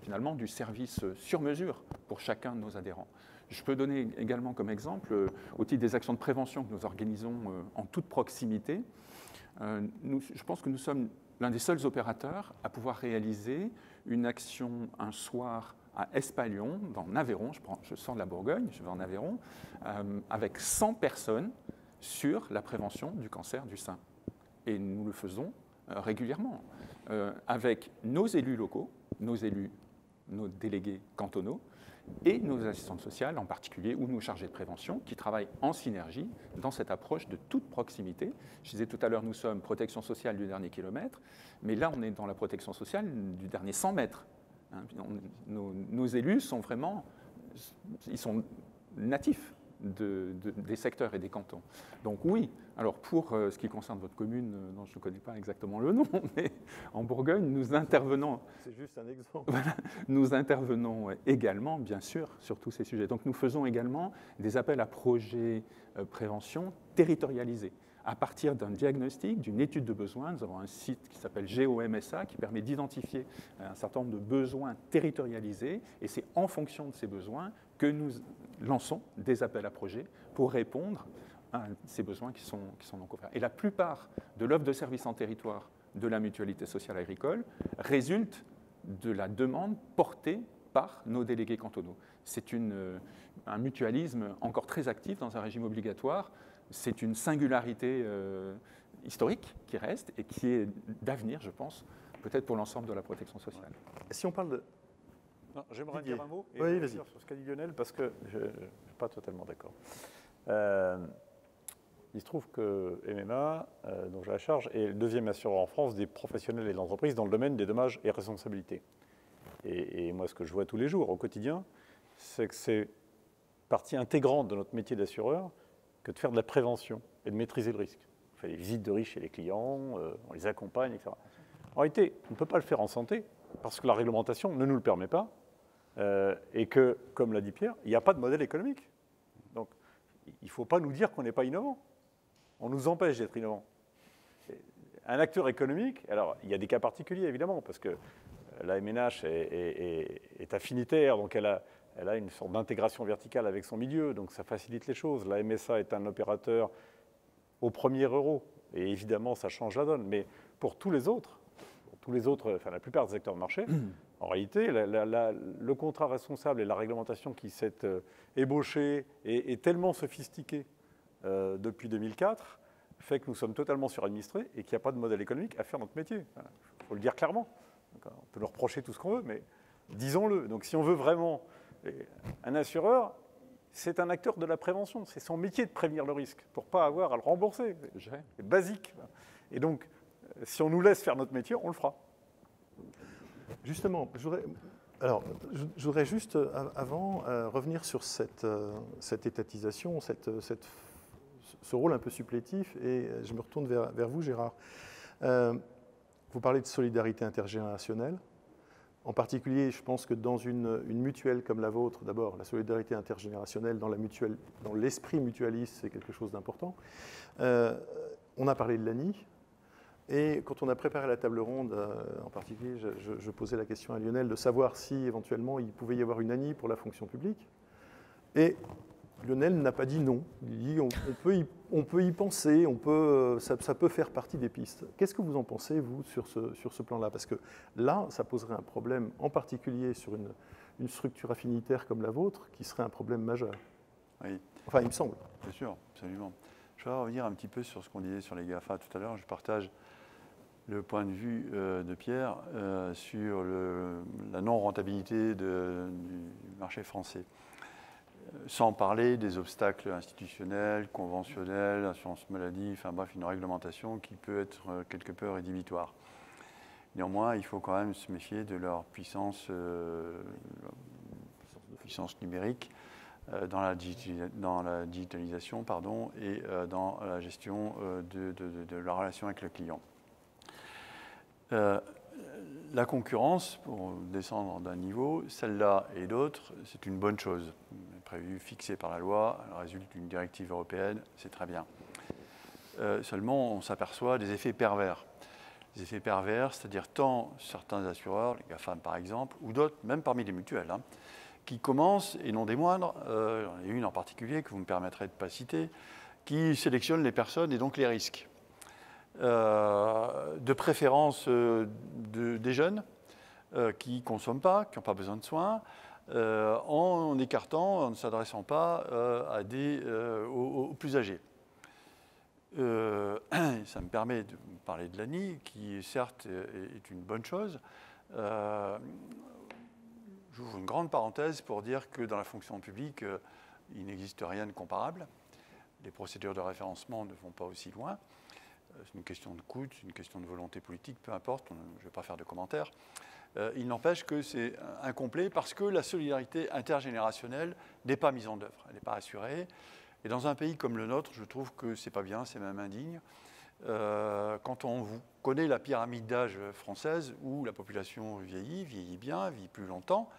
finalement du service sur mesure pour chacun de nos adhérents. Je peux donner également comme exemple, au titre des actions de prévention que nous organisons en toute proximité, je pense que nous sommes l'un des seuls opérateurs à pouvoir réaliser une action un soir à Espalion, dans Aveyron, je sors de la Bourgogne, je vais en Aveyron, avec 100 personnes sur la prévention du cancer du sein. Et nous le faisons régulièrement, avec nos élus locaux, nos délégués cantonaux, et nos assistantes sociales en particulier, ou nos chargés de prévention, qui travaillent en synergie dans cette approche de toute proximité. Je disais tout à l'heure, nous sommes protection sociale du dernier kilomètre, mais là, on est dans la protection sociale du dernier 100 mètres. Nos élus sont vraiment, ils sont natifs des secteurs et des cantons. Donc oui, alors pour ce qui concerne votre commune, dont je ne connais pas exactement le nom, mais en Bourgogne, nous intervenons... C'est juste un exemple. Voilà, nous intervenons également, bien sûr, sur tous ces sujets. Donc nous faisons également des appels à projets prévention territorialisés. À partir d'un diagnostic, d'une étude de besoins, nous avons un site qui s'appelle GeoMSA qui permet d'identifier un certain nombre de besoins territorialisés et c'est en fonction de ces besoins que nous lançons des appels à projets pour répondre à ces besoins qui sont non couverts. Et la plupart de l'offre de services en territoire de la mutualité sociale agricole résulte de la demande portée par nos délégués cantonaux. C'est un mutualisme encore très actif dans un régime obligatoire. C'est une singularité historique qui reste et qui est d'avenir, je pense, peut-être pour l'ensemble de la protection sociale. Si on parle de... J'aimerais dire un mot oui, vas-y. sur ce qu'a dit Lionel, parce que je ne suis pas totalement d'accord. Il se trouve que MMA, dont j'ai la charge, est le deuxième assureur en France des professionnels et des entreprises dans le domaine des dommages et responsabilités. Et moi, ce que je vois tous les jours, au quotidien, c'est que c'est partie intégrante de notre métier d'assureur que de faire de la prévention et de maîtriser le risque. On fait des visites de risque chez les clients, on les accompagne, etc. En réalité, on ne peut pas le faire en santé, parce que la réglementation ne nous le permet pas, et que, comme l'a dit Pierre, il n'y a pas de modèle économique. Donc, il ne faut pas nous dire qu'on n'est pas innovant. On nous empêche d'être innovant. Un acteur économique, alors il y a des cas particuliers évidemment, parce que la MNH est affinitaire, donc elle a une sorte d'intégration verticale avec son milieu, donc ça facilite les choses. La MSA est un opérateur au premier euro, et évidemment ça change la donne. Mais pour tous les autres, enfin la plupart des acteurs de marché, en réalité, le contrat responsable et la réglementation qui s'est ébauchée est tellement sophistiquée depuis 2004, fait que nous sommes totalement suradministrés et qu'il n'y a pas de modèle économique à faire notre métier. Il faut le dire clairement. On peut leur reprocher tout ce qu'on veut, mais disons-le. Donc si on veut vraiment... Un assureur, c'est un acteur de la prévention. C'est son métier de prévenir le risque pour ne pas avoir à le rembourser. C'est basique. Et donc, si on nous laisse faire notre métier, on le fera. Justement, je voudrais juste, avant, revenir sur cette étatisation, ce rôle un peu supplétif, et je me retourne vers vous, Gérard. Vous parlez de solidarité intergénérationnelle. En particulier, je pense que dans une mutuelle comme la vôtre, d'abord, la solidarité intergénérationnelle dans l'esprit mutualiste, c'est quelque chose d'important. On a parlé de l'ANI. Et quand on a préparé la table ronde, en particulier, je posais la question à Lionel de savoir si éventuellement il pouvait y avoir une ANI pour la fonction publique. Et Lionel n'a pas dit non. Il dit on peut y penser, ça peut faire partie des pistes. Qu'est-ce que vous en pensez, vous, sur ce plan-là? Parce que là, ça poserait un problème, en particulier sur une structure affinitaire comme la vôtre, qui serait un problème majeur. Oui. Enfin, il me semble. Bien sûr, absolument. Je vais revenir un petit peu sur ce qu'on disait sur les GAFA tout à l'heure. Je partage le point de vue de Pierre sur la non-rentabilité du marché français. Sans parler des obstacles institutionnels, conventionnels, assurance maladie, enfin bref, une réglementation qui peut être quelque peu rédhibitoire. Néanmoins, il faut quand même se méfier de leur puissance numérique dans la digitalisation et dans la gestion de la relation avec le client. La concurrence, pour descendre d'un niveau, celle-là et d'autres, c'est une bonne chose. Prévue, fixée par la loi, elle résulte d'une directive européenne, c'est très bien. Seulement, on s'aperçoit des effets pervers. Des effets pervers, c'est-à-dire tant certains assureurs, les GAFAM par exemple, ou d'autres, même parmi les mutuelles, qui commencent, et non des moindres, j'en ai une en particulier que vous me permettrez de ne pas citer, qui sélectionne les personnes et donc les risques. De préférence des jeunes qui ne consomment pas, qui n'ont pas besoin de soins, en écartant, en ne s'adressant pas aux plus âgés. Ça me permet de parler de l'ANI, qui certes est une bonne chose. J'ouvre une grande parenthèse pour dire que dans la fonction publique, il n'existe rien de comparable. Les procédures de référencement ne vont pas aussi loin. C'est une question de coût, c'est une question de volonté politique, peu importe, je ne vais pas faire de commentaires. Il n'empêche que c'est incomplet parce que la solidarité intergénérationnelle n'est pas mise en œuvre, elle n'est pas assurée. Et dans un pays comme le nôtre, je trouve que ce n'est pas bien, c'est même indigne. Quand on connaît la pyramide d'âge française où la population vieillit bien, vit plus longtemps,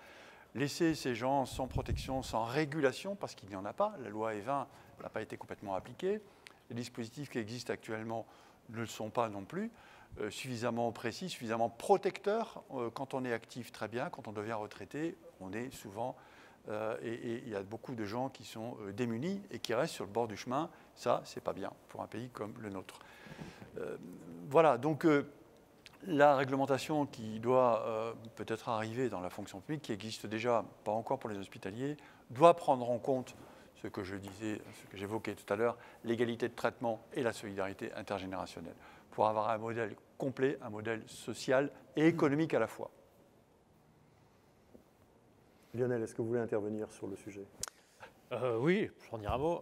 laisser ces gens sans protection, sans régulation, parce qu'il n'y en a pas, la loi E20 n'a pas été complètement appliquée, les dispositifs qui existent actuellement ne le sont pas non plus, suffisamment précis, suffisamment protecteurs. Quand on est actif, très bien. Quand on devient retraité, on est souvent... et il y a beaucoup de gens qui sont démunis et qui restent sur le bord du chemin. Ça, c'est pas bien pour un pays comme le nôtre. Voilà, donc La réglementation qui doit peut-être arriver dans la fonction publique, qui existe déjà, pas encore pour les hospitaliers, doit prendre en compte ce que je disais, ce que j'évoquais tout à l'heure, l'égalité de traitement et la solidarité intergénérationnelle, pour avoir un modèle complet, un modèle social et économique à la fois. Lionel, est-ce que vous voulez intervenir sur le sujet ? Oui, je vais en dire un mot.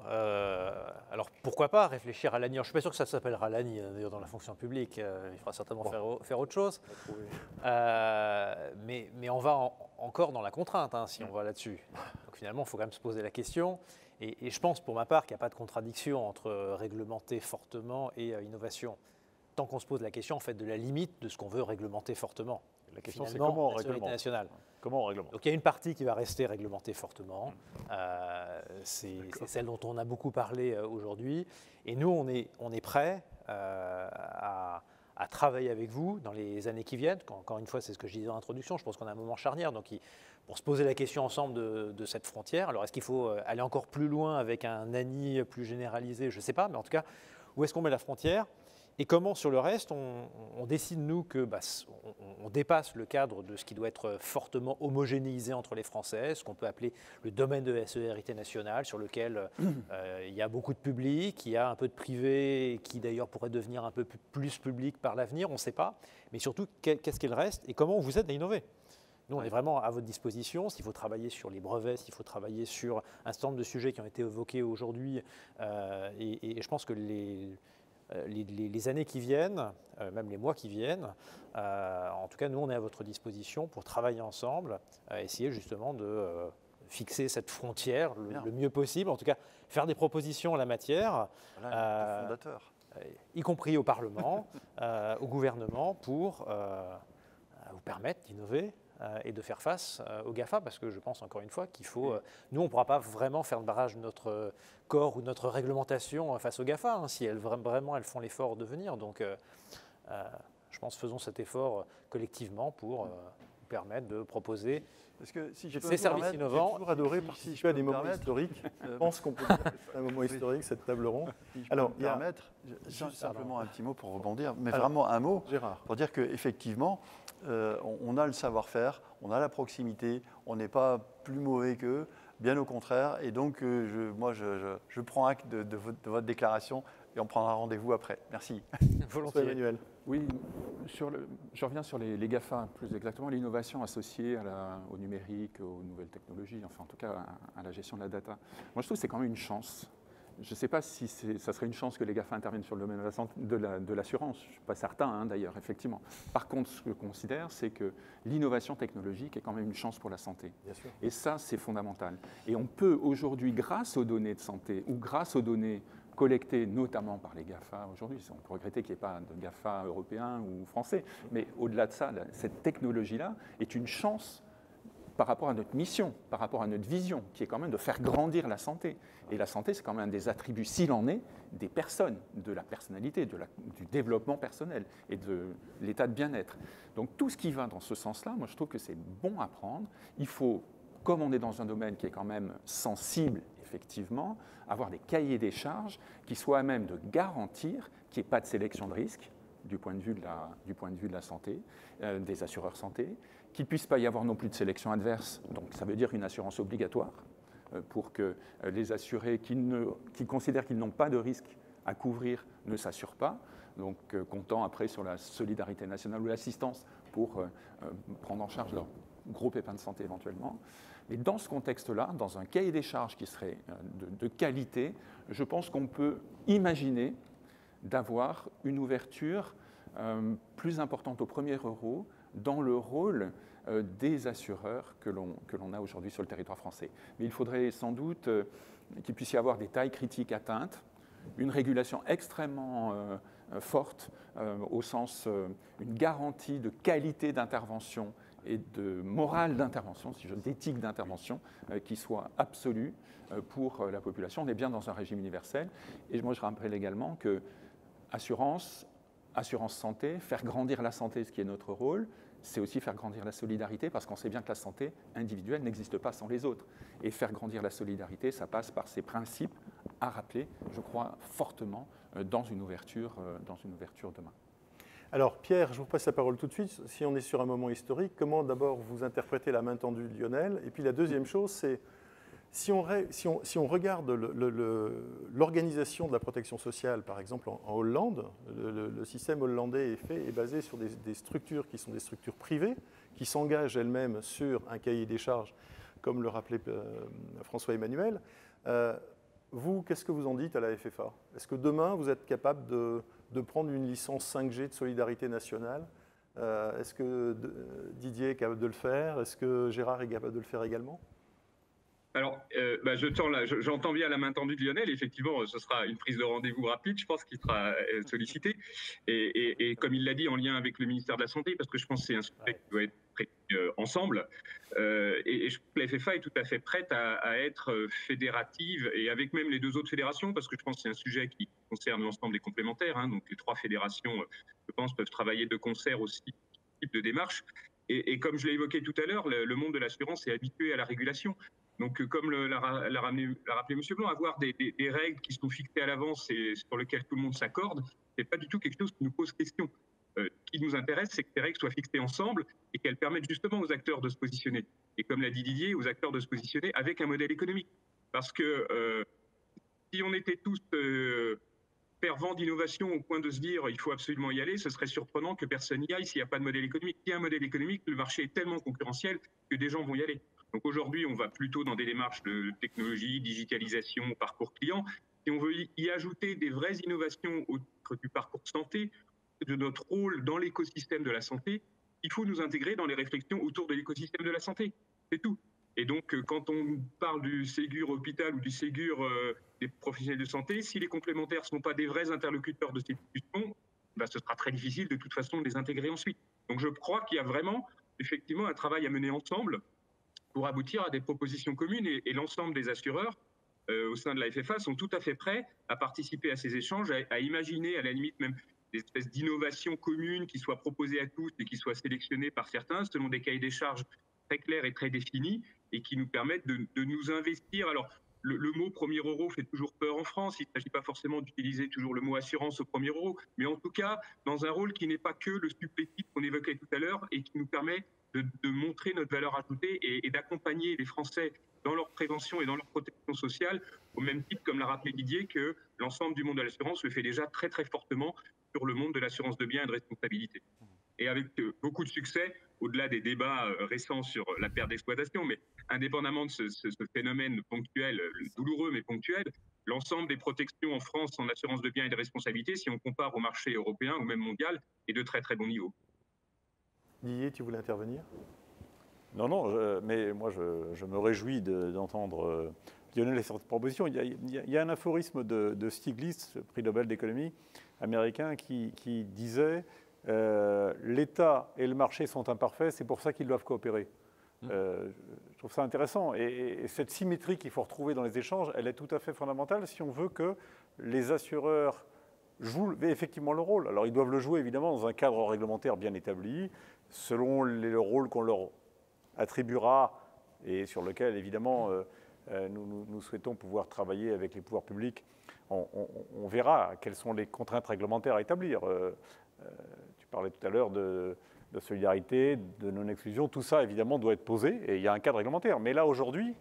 Alors pourquoi pas réfléchir à l'ANI. Je ne suis pas sûr que ça s'appellera l'ANI d'ailleurs dans la fonction publique. Il faudra certainement faire autre chose. Mais on va encore dans la contrainte si on va là-dessus. Donc finalement, il faut quand même se poser la question. Et je pense pour ma part qu'il n'y a pas de contradiction entre réglementer fortement et innovation. Tant qu'on se pose la question en fait, de la limite de ce qu'on veut réglementer fortement. La question, c'est comment on réglemente. Comment on réglemente. Donc il y a une partie qui va rester réglementée fortement. C'est celle dont on a beaucoup parlé aujourd'hui. Et nous, on est prêts à travailler avec vous dans les années qui viennent. Encore une fois, c'est ce que je disais dans l'introduction. Je pense qu'on a un moment charnière. Donc pour se poser la question ensemble de cette frontière, alors est-ce qu'il faut aller encore plus loin avec un ANI plus généralisé? Je ne sais pas. Mais en tout cas, où est-ce qu'on met la frontière? Et comment, sur le reste, on décide, nous, que on dépasse le cadre de ce qui doit être fortement homogénéisé entre les Français, ce qu'on peut appeler le domaine de la solidarité nationale, sur lequel il y a beaucoup de public, il y a un peu de privé, qui d'ailleurs pourrait devenir un peu plus public par l'avenir, on ne sait pas. Mais surtout, qu'est-ce qu'il reste et comment on vous aide à innover? Nous, on est vraiment à votre disposition. S'il faut travailler sur les brevets, s'il faut travailler sur un certain nombre de sujets qui ont été évoqués aujourd'hui, et je pense que les années qui viennent, même les mois qui viennent, en tout cas, nous, on est à votre disposition pour travailler ensemble, essayer justement de fixer cette frontière le mieux possible, en tout cas, faire des propositions en la matière, y compris au Parlement, au gouvernement, pour vous permettre d'innover et de faire face aux GAFA, parce que je pense encore une fois qu'il faut... nous, on ne pourra pas vraiment faire le barrage de notre corps ou de notre réglementation face aux GAFA, si elles font l'effort de venir. Donc, je pense faisons cet effort collectivement pour vous permettre de proposer ces services innovants. J'ai toujours adoré participer à des moments historiques. Je pense qu'on peut dire que c'est un moment historique, cette table ronde. Alors, permettre, simplement un petit mot pour rebondir, mais vraiment un mot, Gérard, pour dire qu'effectivement, on a le savoir-faire, on a la proximité, on n'est pas plus mauvais qu'eux, bien au contraire. Et donc, je prends acte de votre déclaration et on prendra rendez-vous après. Merci. Volontiers. Emmanuel. Oui, je reviens sur les GAFA, plus exactement l'innovation associée au numérique, aux nouvelles technologies, enfin en tout cas à la gestion de la data. Moi je trouve que c'est quand même une chance. Je ne sais pas si ça serait une chance que les GAFA interviennent sur le domaine de l'assurance, je ne suis pas certain d'ailleurs, effectivement. Par contre, ce que je considère, c'est que l'innovation technologique est quand même une chance pour la santé. Bien sûr. Et ça, c'est fondamental. Et on peut aujourd'hui, grâce aux données de santé ou grâce aux données collectées notamment par les GAFA aujourd'hui, on peut regretter qu'il n'y ait pas de GAFA européens ou français, mais au-delà de ça, cette technologie-là est une chance par rapport à notre mission, par rapport à notre vision, qui est quand même de faire grandir la santé. Et la santé, c'est quand même un des attributs, s'il en est, des personnes, de la personnalité, du développement personnel et de l'état de bien-être. Donc tout ce qui va dans ce sens-là, moi je trouve que c'est bon à prendre. Il faut, comme on est dans un domaine qui est quand même sensible, effectivement, avoir des cahiers des charges qui soient à même de garantir qu'il n'y ait pas de sélection de risques du point de vue de la santé, des assureurs santé, qu'il ne puisse pas y avoir non plus de sélection adverse, donc ça veut dire une assurance obligatoire pour que les assurés qui considèrent qu'ils n'ont pas de risque à couvrir ne s'assurent pas, donc comptant après sur la solidarité nationale ou l'assistance pour prendre en charge leur gros pépin de santé éventuellement. Mais dans ce contexte-là, dans un cahier des charges qui serait de qualité, je pense qu'on peut imaginer d'avoir une ouverture plus importante au premier euro dans le rôle des assureurs que l'on a aujourd'hui sur le territoire français. Mais il faudrait sans doute qu'il puisse y avoir des tailles critiques atteintes, une régulation extrêmement forte, au sens une garantie de qualité d'intervention et de morale d'intervention, d'éthique d'intervention, qui soit absolue pour la population. On est bien dans un régime universel. Et moi, je rappelle également que assurance santé, faire grandir la santé, ce qui est notre rôle, c'est aussi faire grandir la solidarité, parce qu'on sait bien que la santé individuelle n'existe pas sans les autres. Et faire grandir la solidarité, ça passe par ces principes à rappeler, je crois, fortement dans une ouverture demain. Alors Pierre, je vous passe la parole tout de suite. Si on est sur un moment historique, comment d'abord vous interprétez la main tendue de Lionel? Et puis la deuxième chose, c'est si on regarde l'organisation de la protection sociale, par exemple en Hollande, le système hollandais est basé sur des structures qui sont des structures privées, qui s'engagent elles-mêmes sur un cahier des charges, comme le rappelait François-Emmanuel. Vous, qu'est-ce que vous en dites à la FFA? Est-ce que demain, vous êtes capable de prendre une licence 5G de solidarité nationale? Est-ce que Didier est capable de le faire? Est-ce que Gérard est capable de le faire également? Alors, j'entends bien la main tendue de Lionel. Effectivement, ce sera une prise de rendez-vous rapide, je pense, qui sera sollicitée. Et comme il l'a dit, en lien avec le ministère de la Santé, parce que je pense que c'est un sujet qui doit être traité ensemble. Et je trouve que la FFA est tout à fait prête à être fédérative, et avec même les deux autres fédérations, parce que je pense que c'est un sujet qui concerne l'ensemble des complémentaires. Hein, donc les trois fédérations, je pense, peuvent travailler de concert aussi sur ce type de démarche. Et comme je l'ai évoqué tout à l'heure, le monde de l'assurance est habitué à la régulation. Donc, comme l'a rappelé M. Blanc, avoir des règles qui sont fixées à l'avance et sur lesquelles tout le monde s'accorde, ce n'est pas du tout quelque chose qui nous pose question. Ce qui nous intéresse, c'est que ces règles soient fixées ensemble et qu'elles permettent justement aux acteurs de se positionner. Et comme l'a dit Didier, aux acteurs de se positionner avec un modèle économique. Parce que si on était tous fervents d'innovation au point de se dire il faut absolument y aller, ce serait surprenant que personne n'y aille s'il n'y a pas de modèle économique. S'il y a un modèle économique, le marché est tellement concurrentiel que des gens vont y aller. Donc aujourd'hui, on va plutôt dans des démarches de technologie, digitalisation, parcours client. Si on veut y ajouter des vraies innovations au titre du parcours santé, de notre rôle dans l'écosystème de la santé, il faut nous intégrer dans les réflexions autour de l'écosystème de la santé. C'est tout. Et donc, quand on parle du Ségur hôpital ou du Ségur des professionnels de santé, si les complémentaires ne sont pas des vrais interlocuteurs de ces discussions, ce sera très difficile de toute façon de les intégrer ensuite. Donc, je crois qu'il y a vraiment, effectivement, un travail à mener ensemble pour aboutir à des propositions communes, et l'ensemble des assureurs au sein de la FFA sont tout à fait prêts à participer à ces échanges, à imaginer à la limite même des espèces d'innovations communes qui soient proposées à tous et qui soient sélectionnées par certains selon des cahiers des charges très clairs et très définis, et qui nous permettent de nous investir. Alors, le mot premier euro fait toujours peur en France. Il ne s'agit pas forcément d'utiliser toujours le mot assurance au premier euro, mais en tout cas, dans un rôle qui n'est pas que le supplétif qu'on évoquait tout à l'heure et qui nous permet de montrer notre valeur ajoutée et d'accompagner les Français dans leur prévention et dans leur protection sociale, au même titre, comme l'a rappelé Didier, que l'ensemble du monde de l'assurance le fait déjà très très fortement sur le monde de l'assurance de biens et de responsabilité. Et avec beaucoup de succès, au-delà des débats récents sur la perte d'exploitation, mais indépendamment de ce phénomène ponctuel, douloureux mais ponctuel, l'ensemble des protections en France en assurance de biens et de responsabilité, si on compare au marché européen ou même mondial, est de très très bon niveau. Didier, tu voulais intervenir? Non, mais moi je me réjouis d'entendre Lionel et cette proposition. Il y a un aphorisme de Stiglitz, prix Nobel d'économie américain, qui disait l'État et le marché sont imparfaits, c'est pour ça qu'ils doivent coopérer. Je trouve ça intéressant. Et cette symétrie qu'il faut retrouver dans les échanges, elle est tout à fait fondamentale si on veut que les assureurs jouent effectivement le rôle. Alors ils doivent le jouer évidemment dans un cadre réglementaire bien établi, selon le rôle qu'on leur attribuera et sur lequel évidemment nous souhaitons pouvoir travailler avec les pouvoirs publics. On verra quelles sont les contraintes réglementaires à établir. Tu parlais tout à l'heure de solidarité, de non-exclusion, tout ça évidemment doit être posé et il y a un cadre réglementaire. Mais là aujourd'hui,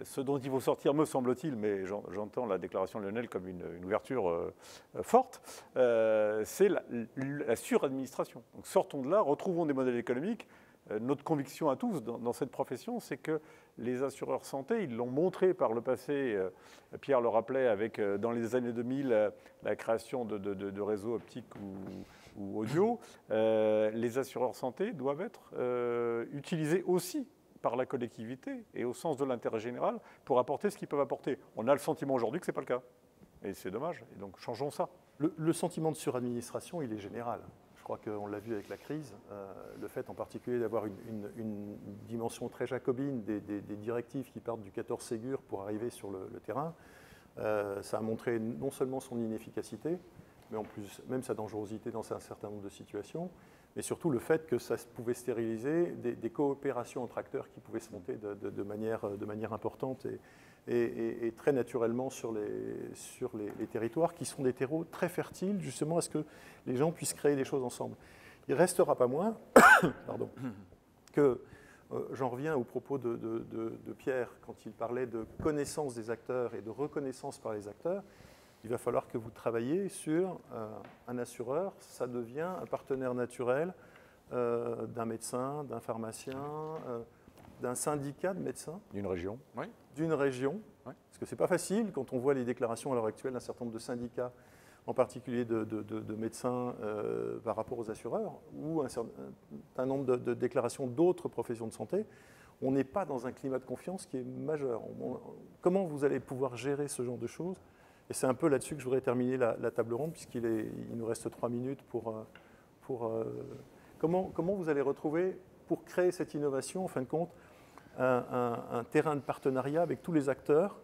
ce dont il faut sortir, me semble-t-il, mais j'entends la déclaration de Lionel comme une ouverture forte, c'est la suradministration. Donc sortons de là, retrouvons des modèles économiques. Notre conviction à tous dans cette profession, c'est que les assureurs santé, ils l'ont montré par le passé, Pierre le rappelait avec, dans les années 2000, la création de réseaux optiques ou audio, les assureurs santé doivent être utilisés aussi par la collectivité et au sens de l'intérêt général pour apporter ce qu'ils peuvent apporter. On a le sentiment aujourd'hui que ce n'est pas le cas. Et c'est dommage. Et donc changeons ça. Le sentiment de suradministration, il est général. Je crois qu'on l'a vu avec la crise. Le fait en particulier d'avoir une dimension très jacobine des directives qui partent du 14 Ségur pour arriver sur le terrain, ça a montré non seulement son inefficacité, mais en plus même sa dangerosité dans un certain nombre de situations, mais surtout le fait que ça pouvait stériliser des coopérations entre acteurs qui pouvaient se monter de manière importante. et très naturellement sur les territoires, qui sont des terreaux très fertiles, justement, à ce que les gens puissent créer des choses ensemble. Il ne restera pas moins pardon, que, j'en reviens au propos de Pierre, quand il parlait de connaissance des acteurs et de reconnaissance par les acteurs, il va falloir que vous travailliez sur un assureur, ça devient un partenaire naturel d'un médecin, d'un pharmacien, d'un syndicat de médecins. D'une région. Oui. D'une région. Oui. Parce que ce n'est pas facile quand on voit les déclarations à l'heure actuelle d'un certain nombre de syndicats, en particulier de médecins par rapport aux assureurs, ou un certain nombre de déclarations d'autres professions de santé. On n'est pas dans un climat de confiance qui est majeur. Comment vous allez pouvoir gérer ce genre de choses? Et c'est un peu là-dessus que je voudrais terminer la table ronde, puisqu'il nous reste 3 minutes comment vous allez retrouver, pour créer cette innovation, en fin de compte, un terrain de partenariat avec tous les acteurs,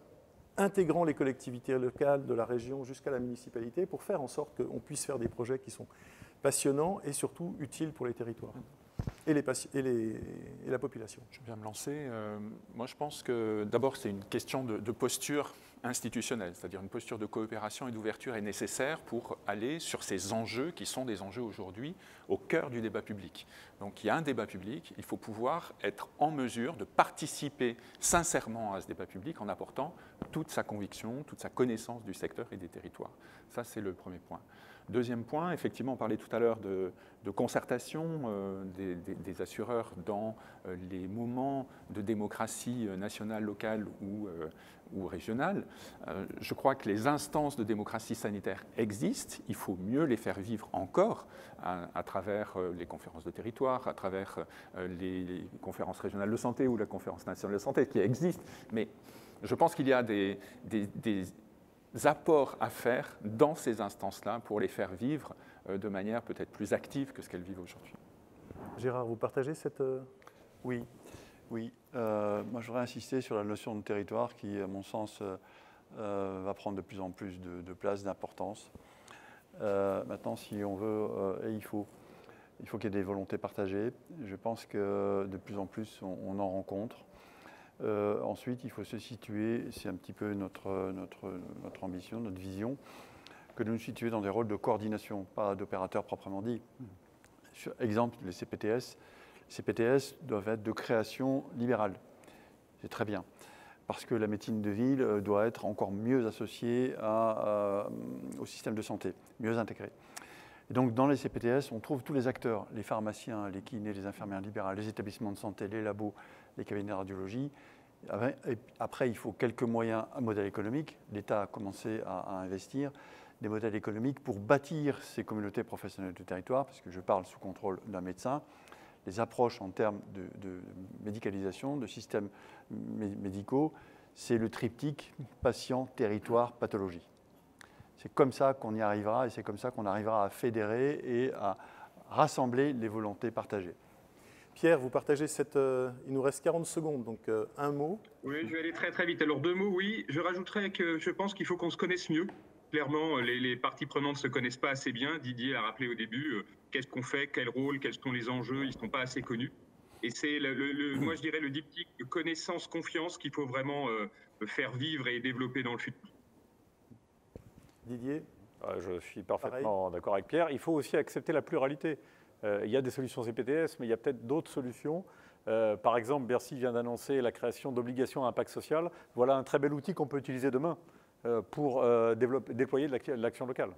intégrant les collectivités locales de la région jusqu'à la municipalité, pour faire en sorte qu'on puisse faire des projets qui sont passionnants et surtout utiles pour les territoires et la population. Je vais bien me lancer. Moi, je pense que d'abord, c'est une question de posture institutionnelle, c'est-à-dire une posture de coopération et d'ouverture est nécessaire pour aller sur ces enjeux qui sont des enjeux aujourd'hui au cœur du débat public. Donc, il y a un débat public, il faut pouvoir être en mesure de participer sincèrement à ce débat public en apportant toute sa conviction, toute sa connaissance du secteur et des territoires. Ça, c'est le premier point. Deuxième point, effectivement, on parlait tout à l'heure de concertation des assureurs dans les moments de démocratie nationale, locale ou régionale. Je crois que les instances de démocratie sanitaire existent. Il faut mieux les faire vivre encore à travers les conférences de territoire, à travers les conférences régionales de santé ou la conférence nationale de santé qui existent. Mais je pense qu'il y a des apports à faire dans ces instances-là pour les faire vivre de manière peut-être plus active que ce qu'elles vivent aujourd'hui. Gérard, vous partagez cette... Oui. Moi, je voudrais insister sur la notion de territoire qui, à mon sens, va prendre de plus en plus de place, d'importance. Maintenant, si on veut, il faut qu'il y ait des volontés partagées. Je pense que de plus en plus, on en rencontre. Ensuite, il faut se situer, c'est un petit peu notre ambition, notre vision, que de nous situer dans des rôles de coordination, pas d'opérateurs proprement dit. Exemple, les CPTS. Les CPTS doivent être de création libérale. C'est très bien. Parce que la médecine de ville doit être encore mieux associée au système de santé, mieux intégrée. Et donc, dans les CPTS, on trouve tous les acteurs, les pharmaciens, les kinés, les infirmières libérales, les établissements de santé, les labos, les cabinets de radiologie. Et après, il faut quelques moyens, un modèle économique. L'État a commencé à investir des modèles économiques pour bâtir ces communautés professionnelles de territoire, parce que je parle sous contrôle d'un médecin. Les approches en termes de médicalisation, de systèmes médicaux, c'est le triptyque patient, territoire, pathologie. C'est comme ça qu'on y arrivera et c'est comme ça qu'on arrivera à fédérer et à rassembler les volontés partagées. Pierre, vous partagez cette... il nous reste 40 secondes, donc un mot. Oui, je vais aller très très vite. Alors 2 mots, oui. Je rajouterais que je pense qu'il faut qu'on se connaisse mieux. Clairement, les parties prenantes ne se connaissent pas assez bien. Didier a rappelé au début, qu'est-ce qu'on fait, quel rôle, quels sont les enjeux, ils ne sont pas assez connus. Et c'est, moi je dirais, le diptyque de connaissance-confiance qu'il faut vraiment faire vivre et développer dans le futur. Didier? Je suis parfaitement d'accord avec Pierre. Il faut aussi accepter la pluralité. Il y a des solutions CPTS, mais il y a peut-être d'autres solutions. Par exemple, Bercy vient d'annoncer la création d'obligations à impact social. Voilà un très bel outil qu'on peut utiliser demain pour déployer de l'action locale.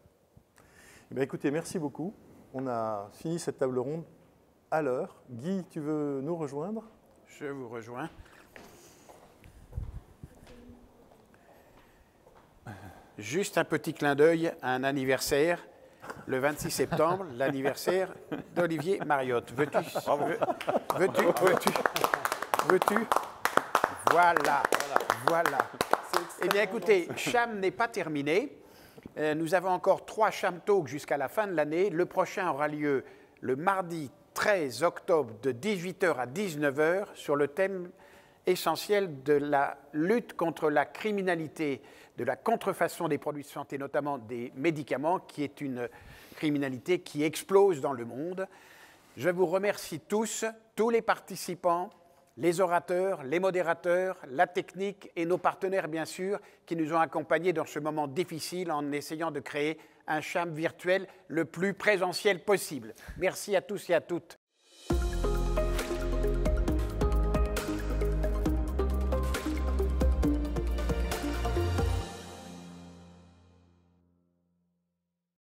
Eh bien, écoutez, merci beaucoup. On a fini cette table ronde à l'heure. Guy, tu veux nous rejoindre? Je vous rejoins. Juste un petit clin d'œil à un anniversaire, le 26 septembre, l'anniversaire d'Olivier Mariotte. Veux-tu? Voilà. Eh bien, écoutez, Cham n'est pas terminé. Nous avons encore 3 Cham Talks jusqu'à la fin de l'année. Le prochain aura lieu le mardi 13 octobre de 18h à 19h sur le thème essentiel de la lutte contre la criminalité, de la contrefaçon des produits de santé, notamment des médicaments, qui est une criminalité qui explose dans le monde. Je vous remercie tous les participants, les orateurs, les modérateurs, la technique et nos partenaires, bien sûr, qui nous ont accompagnés dans ce moment difficile en essayant de créer un CHAM virtuel le plus présentiel possible. Merci à tous et à toutes